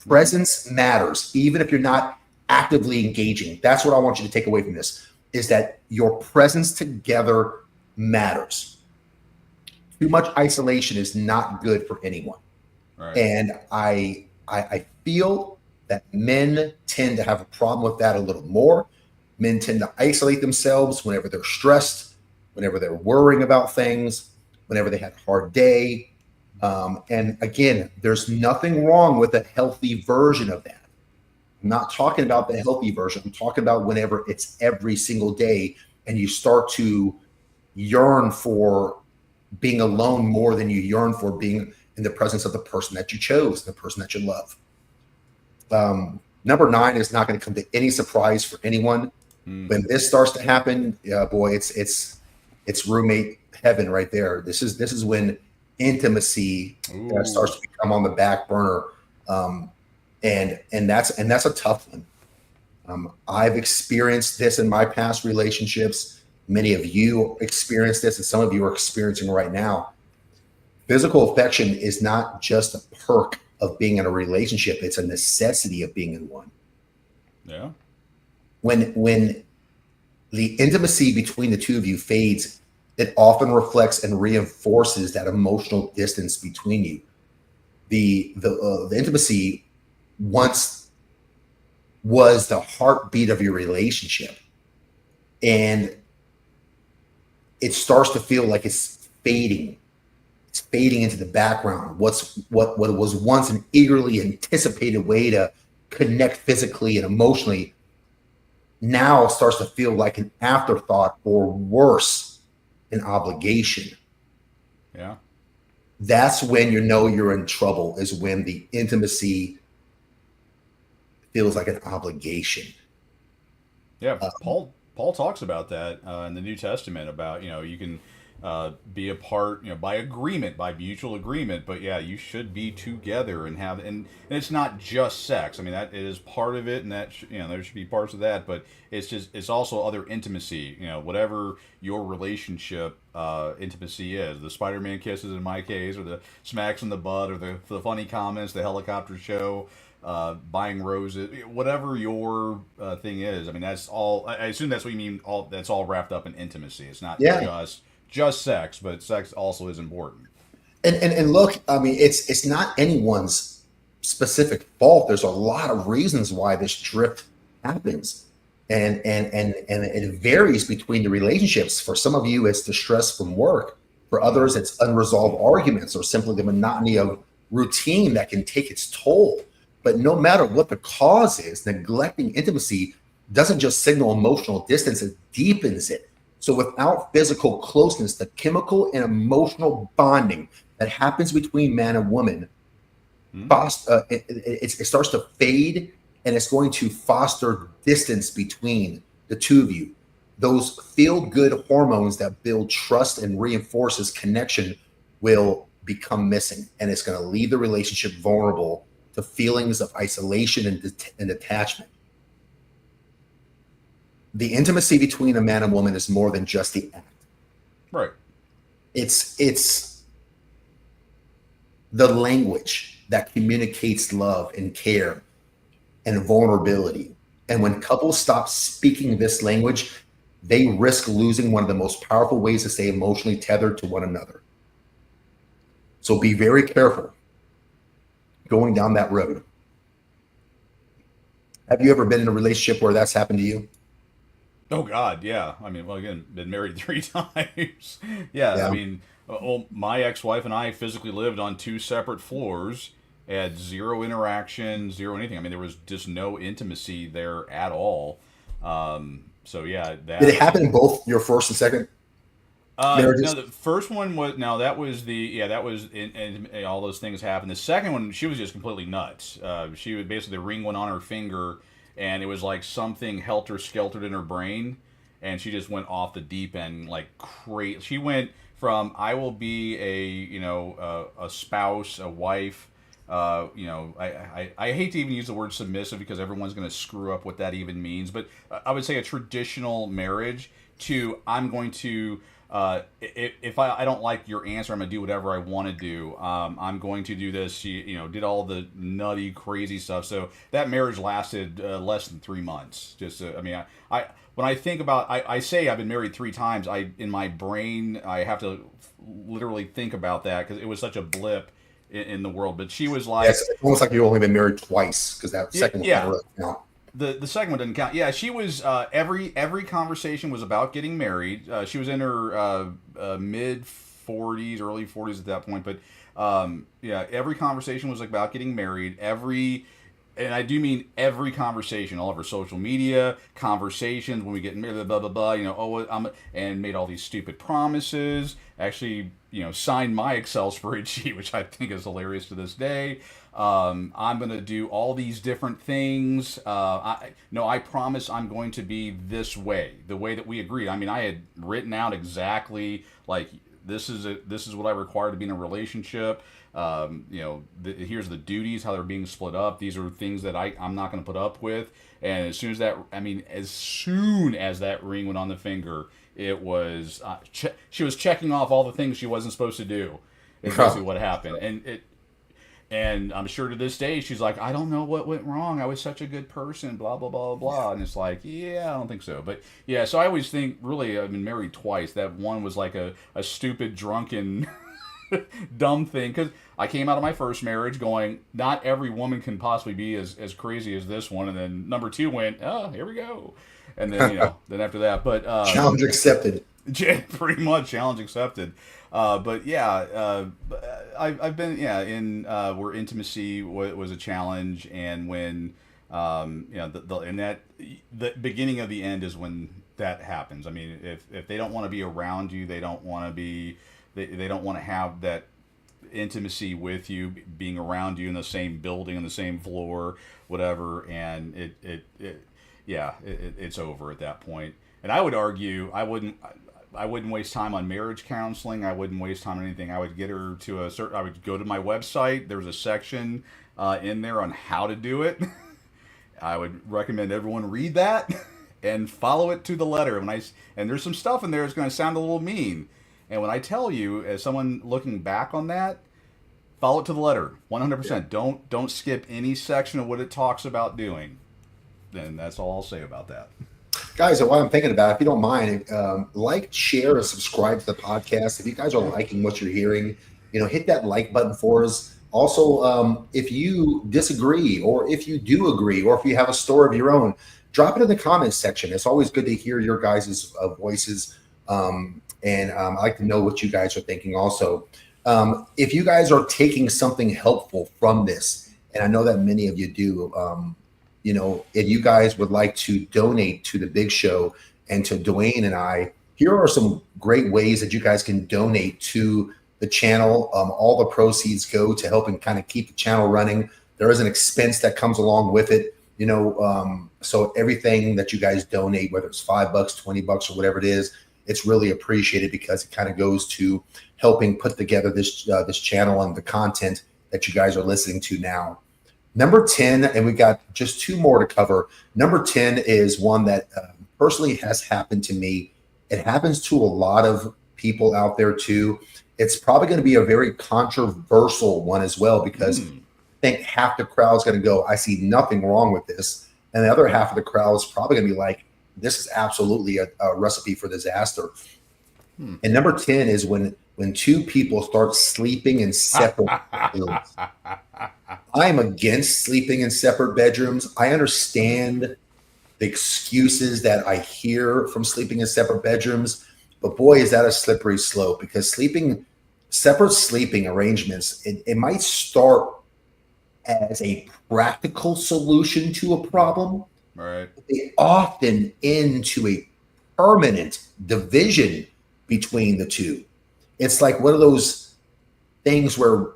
Presence matters, even if you're not actively engaging. That's what I want you to take away from this, is that your presence together matters. Too much isolation is not good for anyone. Right. And I feel that men tend to have a problem with that a little more. Men tend to isolate themselves whenever they're stressed, whenever they're worrying about things, whenever they had a hard day. And again, there's nothing wrong with a healthy version of that. I'm not talking about the healthy version. I'm talking about whenever it's every single day and you start to yearn for being alone more than you yearn for being in the presence of the person that you chose, the person that you love. Number 9 is not going to come to any surprise for anyone. Mm. When this starts to happen, boy, it's roommate heaven right there. This is when intimacy Ooh. starts to become on the back burner, and that's a tough one. I've experienced this in my past relationships. Many of you experienced this, and some of you are experiencing right now. Physical affection is not just a perk of being in a relationship; it's a necessity of being in one. Yeah. When the intimacy between the two of you fades, it often reflects and reinforces that emotional distance between you. The intimacy once was the heartbeat of your relationship, and it starts to feel like it's fading. It's fading into the background. What was once an eagerly anticipated way to connect physically and emotionally now starts to feel like an afterthought, or worse, an obligation. Yeah. That's when you know you're in trouble, is when the intimacy feels like an obligation. Yeah. Uh, Paul talks about that in the New Testament about, you can be a part, by agreement, by mutual agreement. But yeah, you should be together and have, and it's not just sex. I mean, that it is part of it, and that there should be parts of that. But it's also other intimacy. Whatever your relationship intimacy is, the Spider-Man kisses in my case, or the smacks in the butt, or the funny comments, the helicopter show. Buying roses, whatever your thing is. I mean, that's all. I assume that's what you mean. All that's all wrapped up in intimacy. It's not Yeah. just sex, but sex also is important. And look, I mean, it's not anyone's specific fault. There's a lot of reasons why this drift happens. And it varies between the relationships. For some of you, it's the stress from work. For others, it's unresolved arguments or simply the monotony of routine that can take its toll. But no matter what the cause is, neglecting intimacy doesn't just signal emotional distance, it deepens it. So without physical closeness, the chemical and emotional bonding that happens between man and woman, it starts to fade, and it's going to foster distance between the two of you. Those feel-good hormones that build trust and reinforces connection will become missing, and it's going to leave the relationship vulnerable to feelings of isolation and detachment. The intimacy between a man and woman is more than just the act. Right. It's the language that communicates love and care and vulnerability. And when couples stop speaking this language, they risk losing one of the most powerful ways to stay emotionally tethered to one another. So be very careful going down that road. Have you ever been in a relationship where that's happened to you? Oh God, yeah. I mean, well, again, been married 3 times. Yeah, I Yeah. mean, well, my ex-wife and I physically lived on 2 separate floors, had zero interaction, zero anything. I mean, there was just no intimacy there at all. So yeah, Did it that. happen in both your first and second No, marriages? the first one was no. That was that was and all those things happened. The second one, she was just completely nuts. She would basically the ring went on her finger, and it was like something helter skeltered in her brain, and she just went off the deep end like crazy. She went from I will be a a spouse, a wife. I hate to even use the word submissive because everyone's going to screw up what that even means. But I would say a traditional marriage to I'm going to if I don't like your answer, I'm gonna do whatever I want to do. I'm going to do this. She, did all the nutty, crazy stuff. So that marriage lasted less than 3 months. Just, I mean, I when I think about, I say I've been married 3 times. In my brain, I have to literally think about that because it was such a blip in the world. But she was like, Yes, it's almost like you've only been married twice because that yeah, second one yeah. never really count. The second one doesn't count. Yeah, she was every conversation was about getting married. She was in her mid 40s, early 40s at that point. But yeah, every conversation was about getting married. And I do mean every conversation, all of her social media conversations when we get married, blah blah blah. And made all these stupid promises. Actually, signed my Excel spreadsheet, which I think is hilarious to this day. I'm going to do all these different things. I promise I'm going to be this way, the way that we agreed. I mean, I had written out exactly like this is what I require to be in a relationship. Here's the duties, how they're being split up. These are things that I'm not going to put up with. And as soon as that ring went on the finger, it was she was checking off all the things she wasn't supposed to do. Is basically what happened, and I'm sure to this day she's like, I don't know what went wrong. I was such a good person, blah blah blah blah. And it's like, yeah, I don't think so. But yeah, so I always think really I've been married twice. That one was like a stupid, drunken, dumb thing because I came out of my first marriage going, not every woman can possibly be as crazy as this one. And then number two went, oh, here we go. And then then after that, but Challenge accepted. pretty much challenge accepted. But yeah, I've been in where intimacy was a challenge, and when the beginning of the end is when that happens. I mean, if they don't want to be around you, they don't want to be they don't want to have that intimacy with you, being around you in the same building, on the same floor, whatever, and it's over at that point. And I would argue I wouldn't. I wouldn't waste time on marriage counseling. I wouldn't waste time on anything. I would get her to a certain. I would go to my website. There's a section in there on how to do it. I would recommend everyone read that and follow it to the letter. And there's some stuff in there that's going to sound a little mean. And when I tell you, as someone looking back on that, follow it to the letter, 100%. Don't skip any section of what it talks about doing. And that's all I'll say about that. Guys, while I'm thinking about it, if you don't mind, like, share, and subscribe to the podcast. If you guys are liking what you're hearing, hit that like button for us. Also, if you disagree, or if you do agree, or if you have a story of your own, drop it in the comments section. It's always good to hear your guys' voices, and I like to know what you guys are thinking also. If you guys are taking something helpful from this, and I know that many of you do, if you guys would like to donate to the Big Show and to Dwayne and I, here are some great ways that you guys can donate to the channel. All the proceeds go to helping kind of keep the channel running. There is an expense that comes along with it, so everything that you guys donate, whether it's $5, $20, or whatever it is, it's really appreciated, because it kind of goes to helping put together this channel and the content that you guys are listening to now. Number 10, and we got just 2 more to cover. Number 10 is one that personally has happened to me. It happens to a lot of people out there too. It's probably going to be a very controversial one as well, because I think half the crowd is going to go, I see nothing wrong with this. And the other half of the crowd is probably going to be like, this is absolutely a recipe for disaster. And number 10 is when 2 people start sleeping in separate bedrooms. I'm against sleeping in separate bedrooms. I understand the excuses that I hear from sleeping in separate bedrooms, but boy, is that a slippery slope, because separate sleeping arrangements, it might start as a practical solution to a problem. Right. But they often end to a permanent division between the two. It's like one of those things where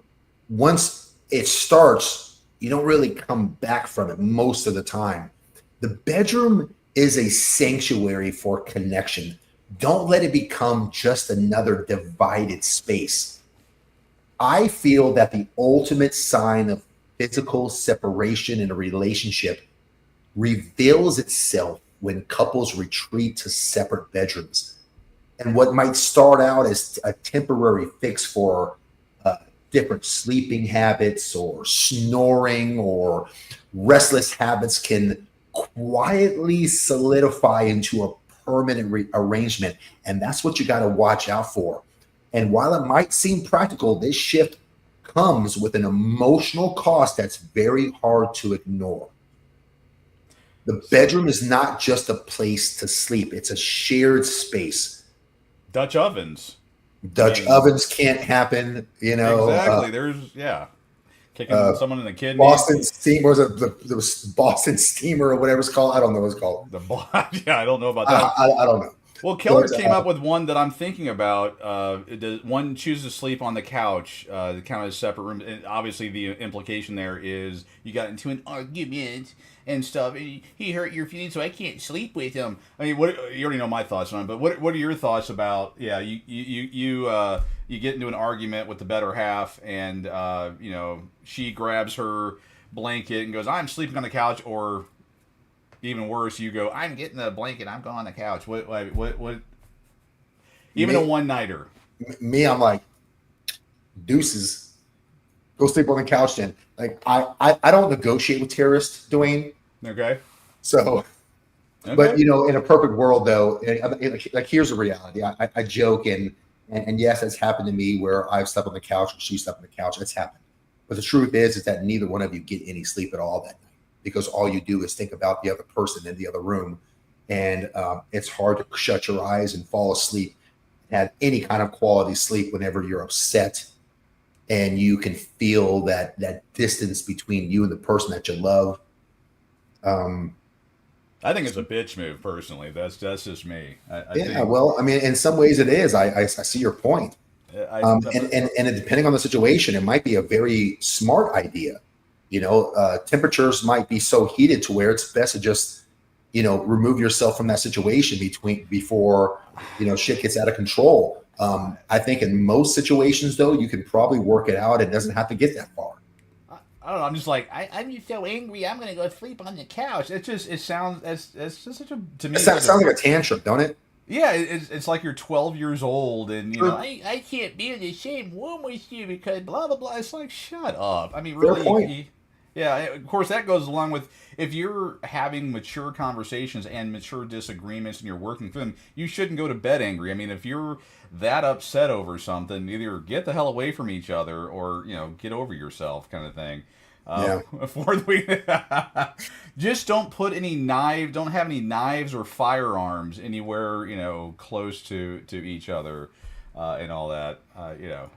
once it starts, you don't really come back from it most of the time. The bedroom is a sanctuary for connection. Don't let it become just another divided space. I feel that the ultimate sign of physical separation in a relationship reveals itself when couples retreat to separate bedrooms. And what might start out as a temporary fix for different sleeping habits or snoring or restless habits can quietly solidify into a permanent arrangement. And that's what you got to watch out for. And while it might seem practical, this shift comes with an emotional cost that's very hard to ignore. The bedroom is not just a place to sleep. It's a shared space. Dutch ovens. Ovens can't happen, Exactly. Kicking someone in the kidney. Boston Steamer, the Boston Steamer or whatever it's called. I don't know what it's called. Yeah, I don't know about that. I don't know. Well, Keller came up with one that I'm thinking about. One chooses to sleep on the couch, the kind of separate room. And obviously, the implication there is you got into an argument and stuff, and he hurt your feelings, so I can't sleep with him. I mean, you already know my thoughts on it, but what are your thoughts about? Yeah, you get into an argument with the better half, and she grabs her blanket and goes, "I'm sleeping on the couch," or even worse, you go, "I'm getting the blanket, I'm going on the couch." What? Even a one-nighter. Me, I'm like, deuces. Go sleep on the couch then. Like, I don't negotiate with terrorists, Dwayne. Okay. So, okay. But, in a perfect world, though, like, here's the reality. I joke, and yes, it's happened to me where I've slept on the couch or she slept on the couch. It's happened. But the truth is that neither one of you get any sleep at all that night, because all you do is think about the other person in the other room. And it's hard to shut your eyes and fall asleep, have any kind of quality sleep whenever you're upset, and you can feel that distance between you and the person that you love. I think it's a bitch move, personally. That's just me. I think, well, I mean, in some ways it is. I see your point. And depending on the situation, it might be a very smart idea. Temperatures might be so heated to where it's best to just, remove yourself from that situation before shit gets out of control. I think in most situations, though, you can probably work it out. It doesn't have to get that far. I don't know. I'm just like I'm just so angry. I'm gonna go sleep on the couch. It sounds it's just such a to me. It sounds like a tantrum, don't it? Yeah, it's like you're 12 years old and Sure. I can't be in the same room with you because blah blah blah. It's like shut up. I mean, Fair really, point. yeah. Of course, that goes along with if you're having mature conversations and mature disagreements and you're working through them. You shouldn't go to bed angry. I mean, if you're that upset over something, either get the hell away from each other or get over yourself, kind of thing. Yeah. Fourth week, just don't put any don't have any knives or firearms anywhere close to each other, and all that. Yeah,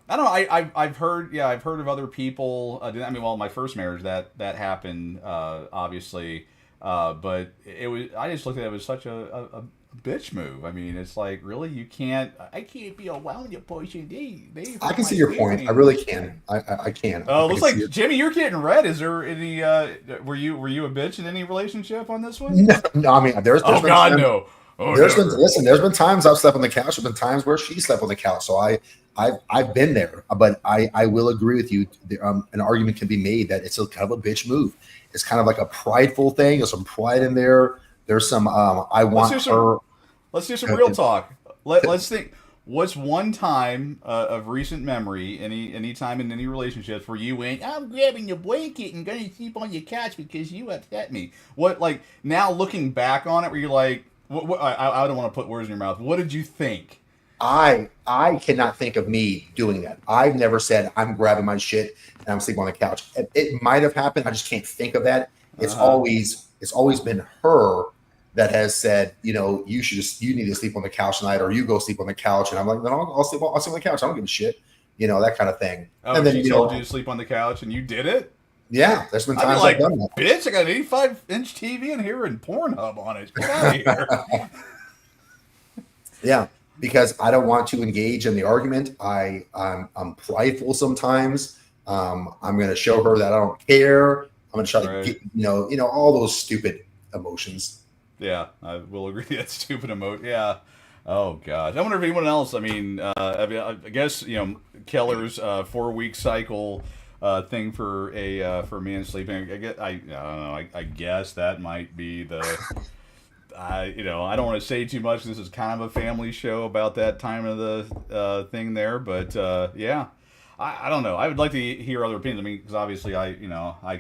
I don't know. I've heard of other people. I mean, well, my first marriage that happened, obviously, but it was. I just looked at it as such a bitch move. I mean, it's like really you can't. I can't be around your person. They I can see your point. I really can. I can. Looks like Jimmy, you're getting red. Is there any? Were you a bitch in any relationship on this one? No, I mean, there's oh been God, times, no. Oh, there's never. been listen. There's been times I've slept on the couch. There's been times where she slept on the couch. So I've been there. But I will agree with you. An argument can be made that it's a kind of a bitch move. It's kind of like a prideful thing. There's some pride in there. There's some I want her. Let's do some real talk. Let's think. What's one time of recent memory, any time in any relationships where you went, I'm grabbing your blanket and going to sleep on your couch because you upset me? What, like, now looking back on it, where you're like, I don't want to put words in your mouth. What did you think? I cannot think of me doing that. I've never said I'm grabbing my shit and I'm sleeping on the couch. It might have happened. I just can't think of that. It's always been her that has said, you need to sleep on the couch tonight, or you go sleep on the couch. And I'm like, no, I'll sleep on the couch. I don't give a shit, that kind of thing. Oh, and then she told you to sleep on the couch, and you did it. Yeah, there's been times I've done that. Bitch, I got an 85-inch TV in here and Pornhub on it. Get out of here. Yeah, because I don't want to engage in the argument. I'm prideful sometimes. I'm going to show her that I don't care. I'm going to try to get, all those stupid emotions. Yeah, I will agree. That's stupid emote. Yeah. Oh gosh. I wonder if anyone else. I mean, I guess Keller's 4-week cycle thing for a man sleeping. I don't know. I guess that might be the. I don't want to say too much. This is kind of a family show about that time of the thing there, but yeah. I don't know. I would like to hear other opinions. I mean, because obviously I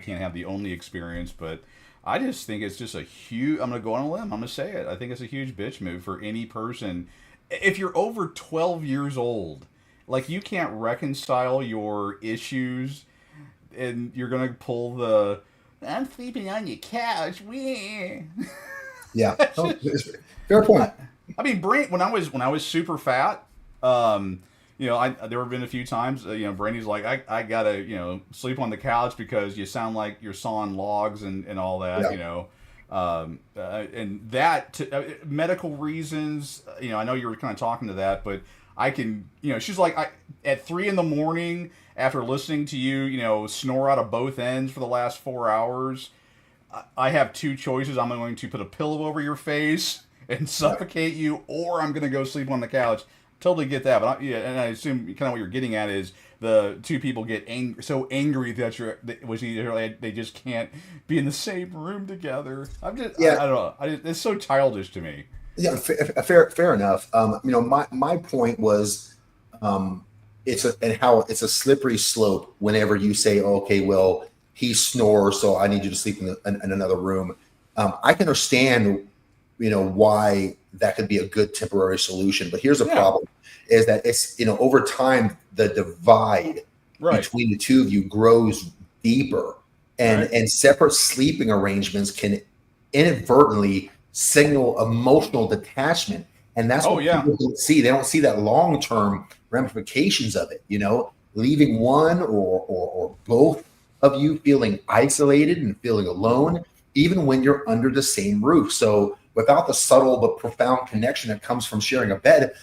can't have the only experience, but. I just think it's just a huge. I'm gonna go on a limb. I'm gonna say it. I think it's a huge bitch move for any person. If you're over 12 years old, like you can't reconcile your issues, and you're gonna pull the "I'm sleeping on your couch." Yeah, fair point. I mean, when I was super fat, there have been a few times, Brandy's like, I gotta, sleep on the couch because you sound like you're sawing logs and all that, and that medical reasons, I know you were kind of talking to that, but I can, she's like, at 3 a.m. after listening to you, snore out of both ends for the last 4 hours, I have two choices. I'm going to put a pillow over your face and suffocate you, or I'm going to go sleep on the couch. Totally get that, but and I assume kind of what you're getting at is the two people get so angry that they just can't be in the same room together. I don't know. It's so childish to me. Yeah, fair enough. My point was, it's a slippery slope whenever you say, okay, well, he snores, so I need you to sleep in another room. I can understand, why that could be a good temporary solution. But here's the problem is that it's, over time, the divide between the two of you grows deeper, and separate sleeping arrangements can inadvertently signal emotional detachment. And that's what people don't see. They don't see that long-term ramifications of it, leaving one or both of you feeling isolated and feeling alone, even when you're under the same roof. So without the subtle but profound connection that comes from sharing a bed,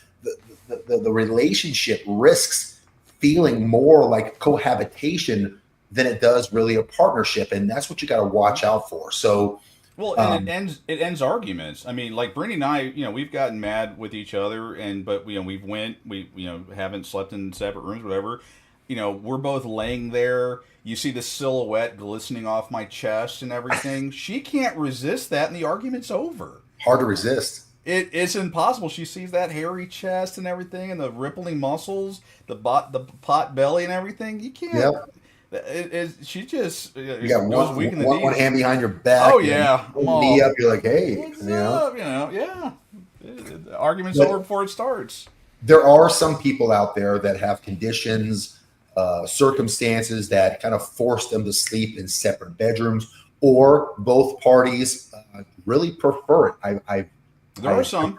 the relationship risks feeling more like cohabitation than it does really a partnership. And that's what you got to watch out for. So, Well, and it ends arguments. I mean, like Brittany and I, we've gotten mad with each other, but we haven't slept in separate rooms, whatever. We're both laying there. You see the silhouette glistening off my chest and everything. She can't resist that, and the argument's over. Hard to resist. It's impossible. She sees that hairy chest and everything, and the rippling muscles, the pot belly and everything. You can't. Yep. She just You got goes weak in the one knees. hand behind your back. Oh yeah, knee up. You're like, hey, what's up? Yeah. The argument's But over before it starts. there are some people out there that have conditions, circumstances that kind of force them to sleep in separate bedrooms, or both parties really prefer it. There are some.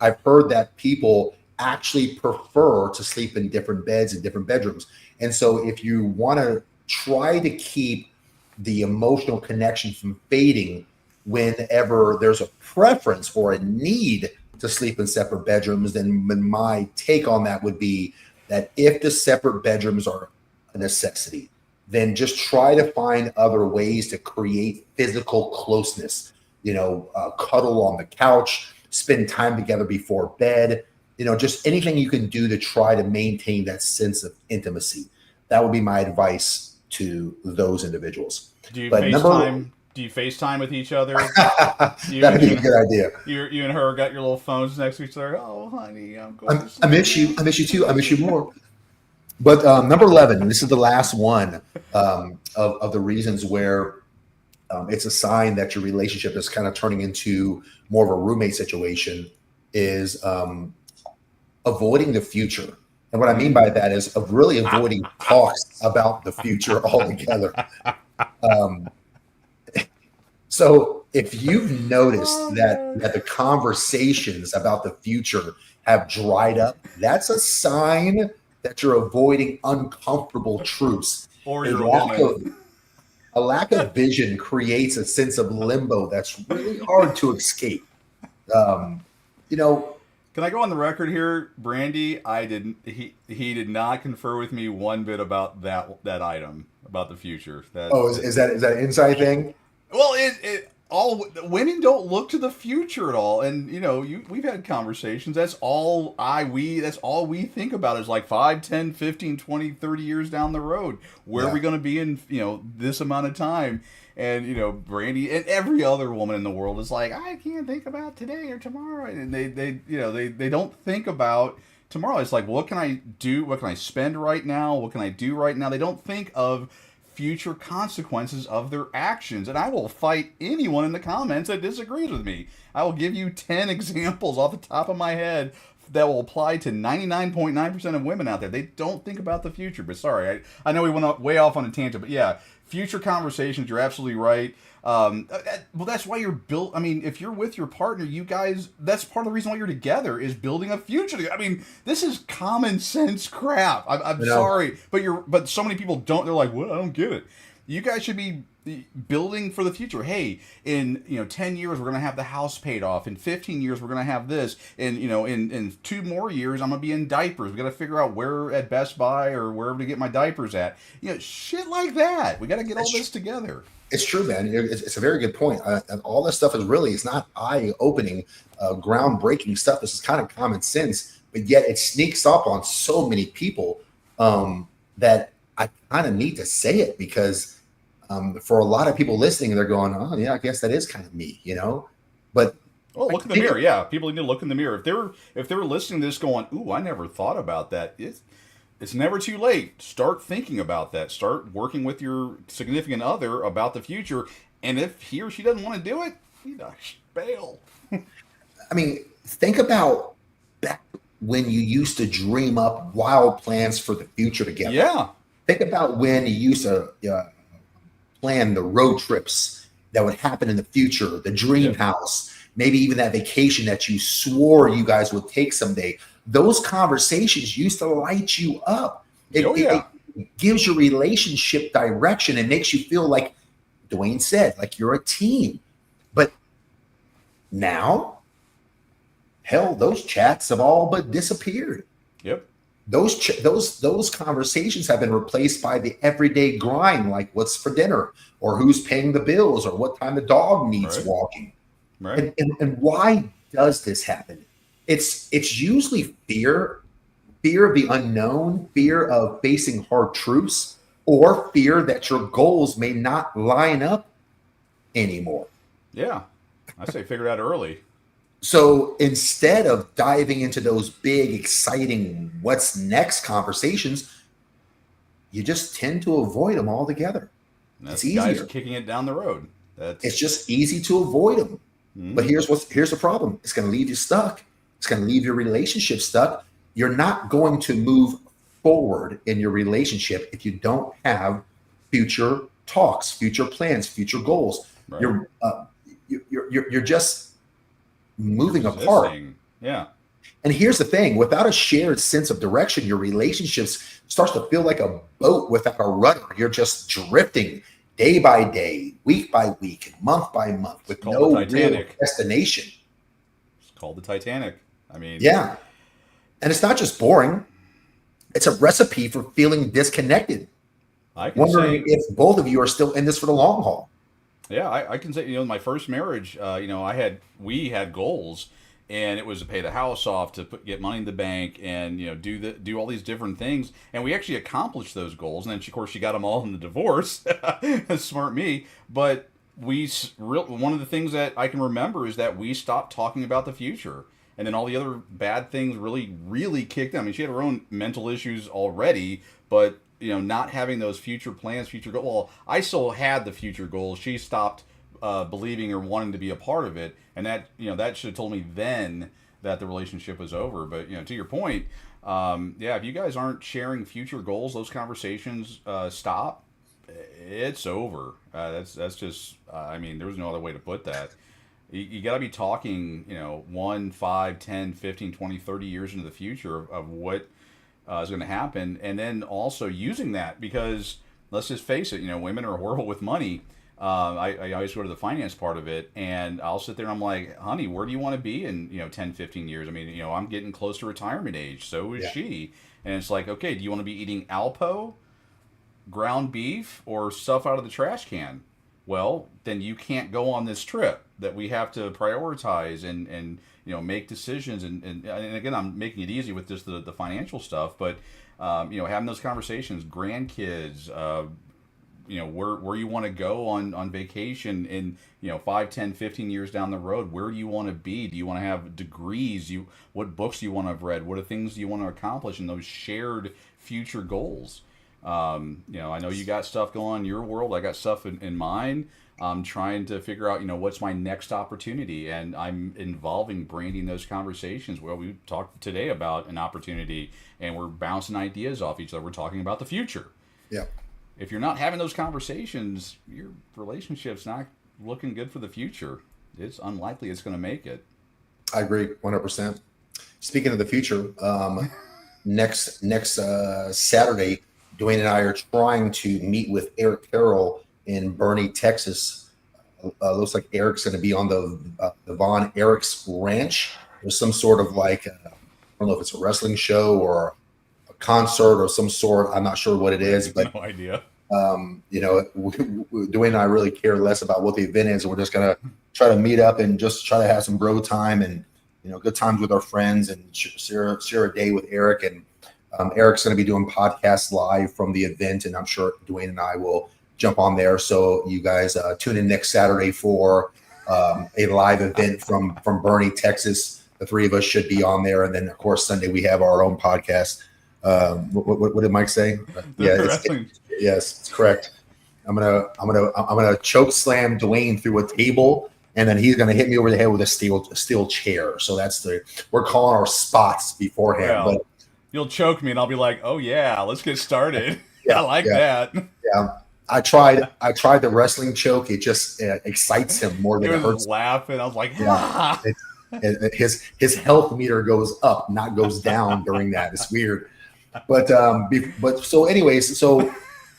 I've heard that people actually prefer to sleep in different beds in different bedrooms. And so if you want to try to keep the emotional connection from fading whenever there's a preference or a need to sleep in separate bedrooms, then my take on that would be that if the separate bedrooms are a necessity, then just try to find other ways to create physical closeness. Cuddle on the couch, spend time together before bed, just anything you can do to try to maintain that sense of intimacy. That would be my advice to those individuals. Do you FaceTime with each other? That'd be a good idea. You and her got your little phones next to each other. Oh, honey, I'm going. I miss you. I miss you too. I miss you more. But number 11, and this is the last one of the reasons where it's a sign that your relationship is kind of turning into more of a roommate situation, is avoiding the future. And what I mean by that is of really avoiding talks about the future altogether. So if you've noticed that the conversations about the future have dried up, that's a sign that you're avoiding uncomfortable truths. Or you're a lack of vision creates a sense of limbo that's really hard to escape. Can I go on the record here, Brandy? He did not confer with me one bit about that item about the future. Is that an inside thing? Well, all women don't look to the future at all, and we've had conversations. That's all we think about is like 5, 10, 15, 20, 30 years down the road. Where are we going to be in this amount of time? And Brandy and every other woman in the world is like, I can't think about today or tomorrow, and they don't think about tomorrow. It's like, what can I do? What can I spend right now? What can I do right now? They don't think of future consequences of their actions. And I will fight anyone in the comments that disagrees with me. I will give you 10 examples off the top of my head that will apply to 99.9% of women out there. They don't think about the future. But sorry, I know we went way off on a tangent, but yeah, future conversations, you're absolutely right. Well, that's why you're built. I mean, if you're with your partner, you guys, that's part of the reason why you're together, is building a future together. I mean, this is common sense crap. I'm sorry, but so many people don't. They're like, what? I don't get it. You guys should be building for the future. Hey, in 10 years we're gonna have the house paid off. In 15 years we're gonna have this. And in 2 more years I'm gonna be in diapers. We gotta figure out where at Best Buy or wherever to get my diapers at. Shit like that. We gotta get all this together. It's true, man. It's a very good point. And all this stuff it's not eye-opening, groundbreaking stuff. This is kind of common sense, but yet it sneaks up on so many people that I kind of need to say it, because for a lot of people listening, they're going, oh, yeah, I guess that is kind of me, But look in the mirror. Yeah, people need to look in the mirror. If they were listening to this going, ooh, I never thought about that. It's never too late. Start thinking about that. Start working with your significant other about the future. And if he or she doesn't want to do it, bail. I mean, think about back when you used to dream up wild plans for the future together. Yeah. Think about when you used to plan the road trips that would happen in the future, the dream house, maybe even that vacation that you swore you guys would take someday. Those conversations used to light you up. It gives your relationship direction. It makes you feel like Dwayne said, like you're a team. But now, hell, those chats have all but disappeared. Yep. those conversations have been replaced by the everyday grind, like what's for dinner, or who's paying the bills, or what time the dog needs Right. walking. Right. And why does this happen? It's usually fear of the unknown, fear of facing hard truths, or fear that your goals may not line up anymore. Yeah. I say figure it out early. So instead of diving into those big, exciting what's next conversations, you just tend to avoid them altogether. And It's that's the guys easier. kicking it down the road. It's That's just easy to avoid them. But mhm. here's the problem. It's going to leave you stuck. It's going to leave your relationship stuck. You're not going to move forward in your relationship if you don't have future talks, future plans, future goals. Right. You're just You're moving apart. resisting. Yeah. And here's the thing: without a shared sense of direction, your relationships starts to feel like a boat without a rudder. You're just drifting day by day, week by week, month by month, It's with called the no real Titanic. destination. It's called the Titanic. I mean, Yeah. And it's not just boring, it's a recipe for feeling disconnected, I can wondering say, if both of you are still in this for the long haul. yeah, I can say, my first marriage, we had goals, and it was to pay the house off, to get money in the bank, and do all these different things, and we actually accomplished those goals. And then, of course, she got them all in the divorce. Smart me. But one of the things that I can remember is that we stopped talking about the future. And then all the other bad things really, really kicked in. I mean, she had her own mental issues already, but not having those future plans, future goals. Well, I still had the future goals. She stopped believing or wanting to be a part of it, and that should have told me then that the relationship was over. But to your point, yeah, if you guys aren't sharing future goals, those conversations stop. It's over. That's just. I mean, there's no other way to put that. You got to be talking, 1, 5, 10, 15, 20, 30 years into the future of what is going to happen. And then also using that, because let's just face it, women are horrible with money. I always go to the finance part of it, and I'll sit there and I'm like, honey, where do you want to be in, 10, 15 years? I mean, I'm getting close to retirement age. So is Yeah. she. And it's like, okay, do you want to be eating Alpo, ground beef, or stuff out of the trash can? Well, then you can't go on this trip that we have to prioritize and make decisions. And again, I'm making it easy with just the financial stuff, but having those conversations, grandkids, where you want to go on vacation in 5, 10, 15 years down the road. Where do you want to be? Do you want to have degrees? What books do you want to have read? What are things do you want to accomplish in those shared future goals? I know you got stuff going on in your world. I got stuff in mine. I'm trying to figure out, what's my next opportunity, and I'm involving Brandy in those conversations. Well, we talked today about an opportunity, and we're bouncing ideas off each other. We're talking about the future. Yeah. If you're not having those conversations, your relationship's not looking good for the future. It's unlikely it's going to make it. I agree 100%. Speaking of the future, next Saturday, Dwayne and I are trying to meet with Eric Carroll in Bernie, Texas. Looks like Eric's going to be on the Von Erich's ranch. There's some sort of I don't know if it's a wrestling show or a concert or some sort. I'm not sure what it is, but no idea. Dwayne and I really care less about what the event is. We're just going to try to meet up and just try to have some bro time and, good times with our friends and share a day with Eric. And Eric's going to be doing podcasts live from the event, and I'm sure Dwayne and I will jump on there. So you guys tune in next Saturday for a live event from Bernie, Texas. The three of us should be on there, and then of course Sunday we have our own podcast. What did Mike say? Yes, it's correct. I'm gonna choke slam Dwayne through a table, and then he's gonna hit me over the head with a steel chair. So we're calling our spots beforehand. Well, but you'll choke me, and I'll be like, "Oh yeah, let's get started." Yeah, I like that. Yeah, I tried the wrestling choke. It just excites him more than He it was hurts. laughing. I was like, Yeah. His health meter goes up, not goes down during that. It's weird. But so anyways, so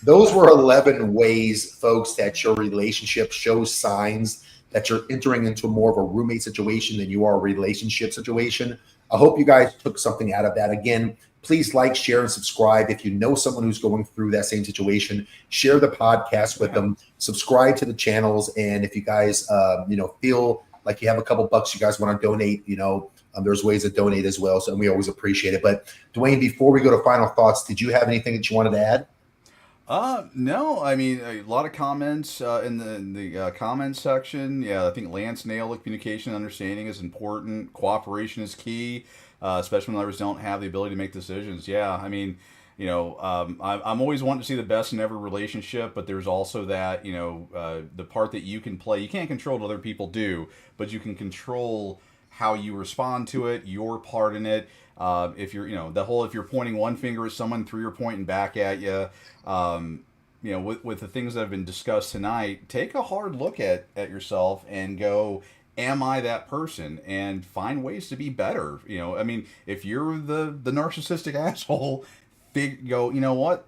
those were 11 ways, folks, that your relationship shows signs that you're entering into more of a roommate situation than you are a relationship situation. I hope you guys took something out of that. Again, please like, share, and subscribe. If you know someone who's going through that same situation, share the podcast with them. Subscribe to the channels, and if you guys, feel like you have a couple bucks you guys want to donate, there's ways to donate as well. So we always appreciate it. But Dwayne, before we go to final thoughts, did you have anything that you wanted to add? No, I mean, a lot of comments in the comments section. Yeah, I think Lance nailed it. Communication and understanding is important. Cooperation is key, especially when others don't have the ability to make decisions. Yeah, I mean, I'm always wanting to see the best in every relationship, but there's also that, the part that you can play. You can't control what other people do, but you can control how you respond to it, your part in it. If you're, if you're pointing one finger at someone, three are pointing back at you. With the things that have been discussed tonight, take a hard look at yourself and go, am I that person? And find ways to be better. If you're the narcissistic asshole, go, you know what,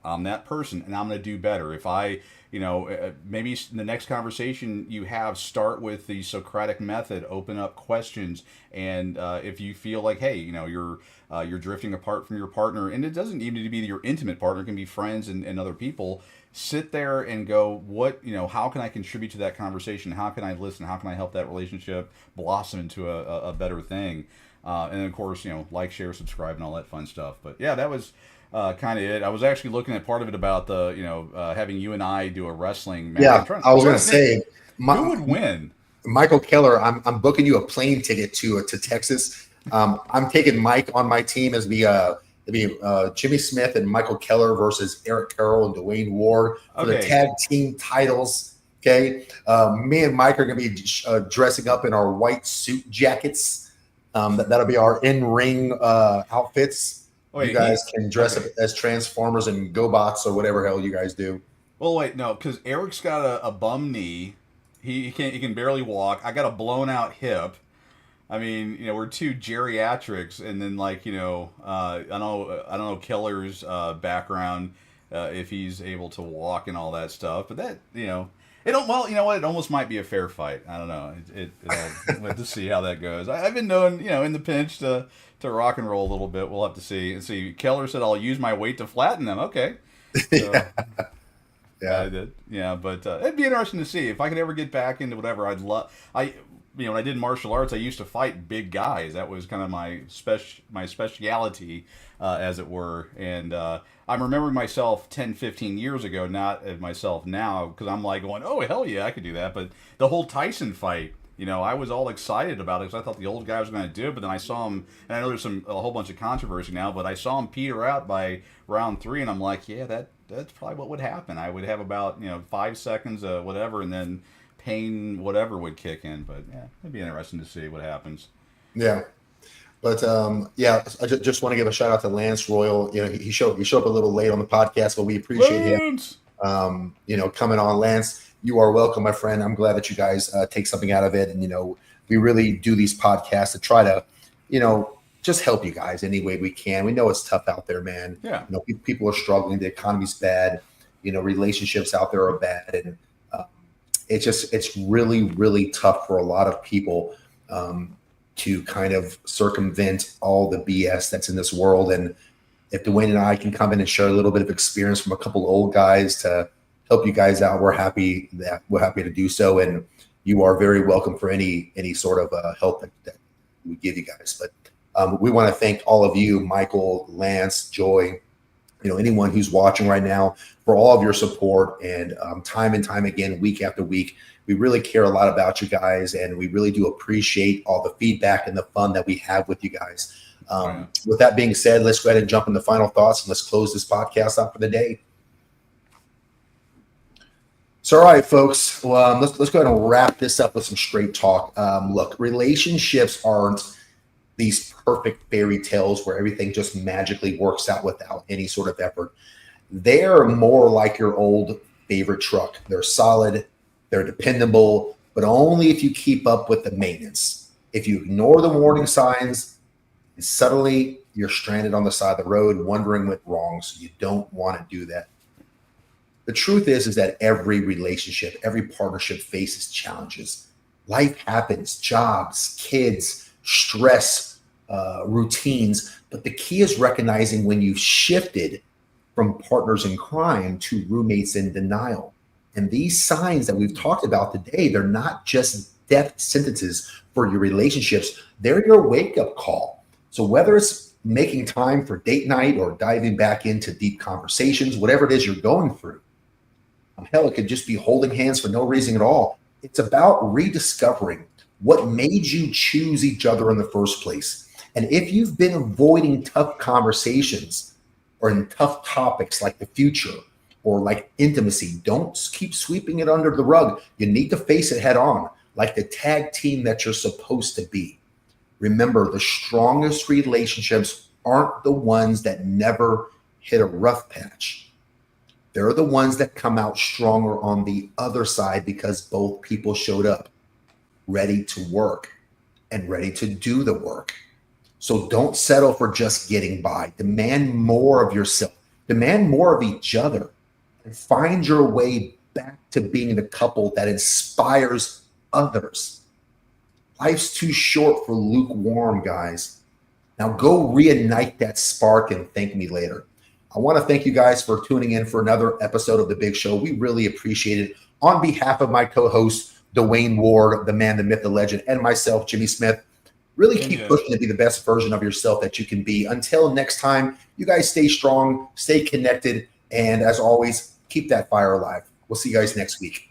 I'm that person and I'm going to do better. If I, maybe the next conversation you have, start with the Socratic method, open up questions. And if you feel like, hey, you're drifting apart from your partner, and it doesn't even need to be your intimate partner, it can be friends and other people, sit there and go, how can I contribute to that conversation? How can I listen? How can I help that relationship blossom into a better thing? And then, of course, like, share, subscribe, and all that fun stuff. But yeah, that was kind of it. I was actually looking at part of it about the, having you and I do a wrestling match. Yeah, I was going to say, who would win? Michael Keller. I'm booking you a plane ticket to Texas. I'm taking Mike on my team as Jimmy Smith and Michael Keller versus Eric Carroll and Dwayne Ward for the tag team titles. Okay, me and Mike are going to be dressing up in our white suit jackets. That'll be our in-ring outfits. You guys can dress up as Transformers and GoBots or whatever hell you guys do. Well, wait, no, because Eric's got a bum knee. He can barely walk. I got a blown out hip. I mean, we're two geriatrics, and then I don't know Keller's background, if he's able to walk and all that stuff. But that, it don't. Well, you know what? It almost might be a fair fight. I don't know. We'll have to see how that goes. I've been known, in the pinch to rock and roll a little bit. We'll have to see. And see, Keller said, "I'll use my weight to flatten them." Okay. So, yeah, I did. Yeah, but it'd be interesting to see if I could ever get back into whatever. I'd love. When I did martial arts, I used to fight big guys. That was kind of my speciality, as it were. And I'm remembering myself 10, 15 years ago, not as myself now, because I'm like going, oh, hell yeah, I could do that. But the whole Tyson fight, I was all excited about it because I thought the old guy was going to do it. But then I saw him, and I know there's a whole bunch of controversy now, but I saw him peter out by round 3, and I'm like, yeah, that's probably what would happen. I would have about 5 seconds of whatever, and then pain whatever would kick in. But yeah, it'd be interesting to see what happens. Yeah, but I just want to give a shout out to Lance Royal. He showed up a little late on the podcast, but we appreciate him. Coming on. Lance, you are welcome, my friend. I'm glad that you guys take something out of it, and we really do these podcasts to try to just help you guys any way we can. We know it's tough out there, man. Yeah, people are struggling. The economy's bad. Relationships out there are bad, and it's really, really tough for a lot of people to kind of circumvent all the BS that's in this world. And if Dwayne and I can come in and share a little bit of experience from a couple old guys to help you guys out, we're happy to do so. And you are very welcome for any sort of help that we give you guys. But we want to thank all of you, Michael, Lance, Joy, anyone who's watching right now, for all of your support. And time and time again, week after week, we really care a lot about you guys, and we really do appreciate all the feedback and the fun that we have with you guys. With that being said, let's go ahead and jump into final thoughts, and let's close this podcast out for the day. So, all right, folks, let's go ahead and wrap this up with some straight talk. Look, relationships aren't these perfect fairy tales where everything just magically works out without any sort of effort. They're more like your old favorite truck. They're solid, they're dependable, but only if you keep up with the maintenance. If you ignore the warning signs, and suddenly you're stranded on the side of the road wondering what's wrong. So you don't want to do that. The truth is that every relationship, every partnership faces challenges. Life happens, jobs, kids, stress, routines. But the key is recognizing when you've shifted from partners in crime to roommates in denial. And these signs that we've talked about today, they're not just death sentences for your relationships, they're your wake-up call. So whether it's making time for date night or diving back into deep conversations, whatever it is you're going through, hell, it could just be holding hands for no reason at all. It's about rediscovering what made you choose each other in the first place. And if you've been avoiding tough conversations or in tough topics like the future or like intimacy, don't keep sweeping it under the rug. You need to face it head on, like the tag team that you're supposed to be. Remember, the strongest relationships aren't the ones that never hit a rough patch. They're the ones that come out stronger on the other side because both people showed up ready to work and ready to do the work. So don't settle for just getting by. Demand more of yourself. Demand more of each other. And find your way back to being the couple that inspires others. Life's too short for lukewarm, guys. Now go reignite that spark and thank me later. I want to thank you guys for tuning in for another episode of The Big Show. We really appreciate it. On behalf of my co-host, Dwayne Ward, the man, the myth, the legend, and myself, Jimmy Smith, really keep pushing to be the best version of yourself that you can be. Until next time, you guys stay strong, stay connected, and as always, keep that fire alive. We'll see you guys next week.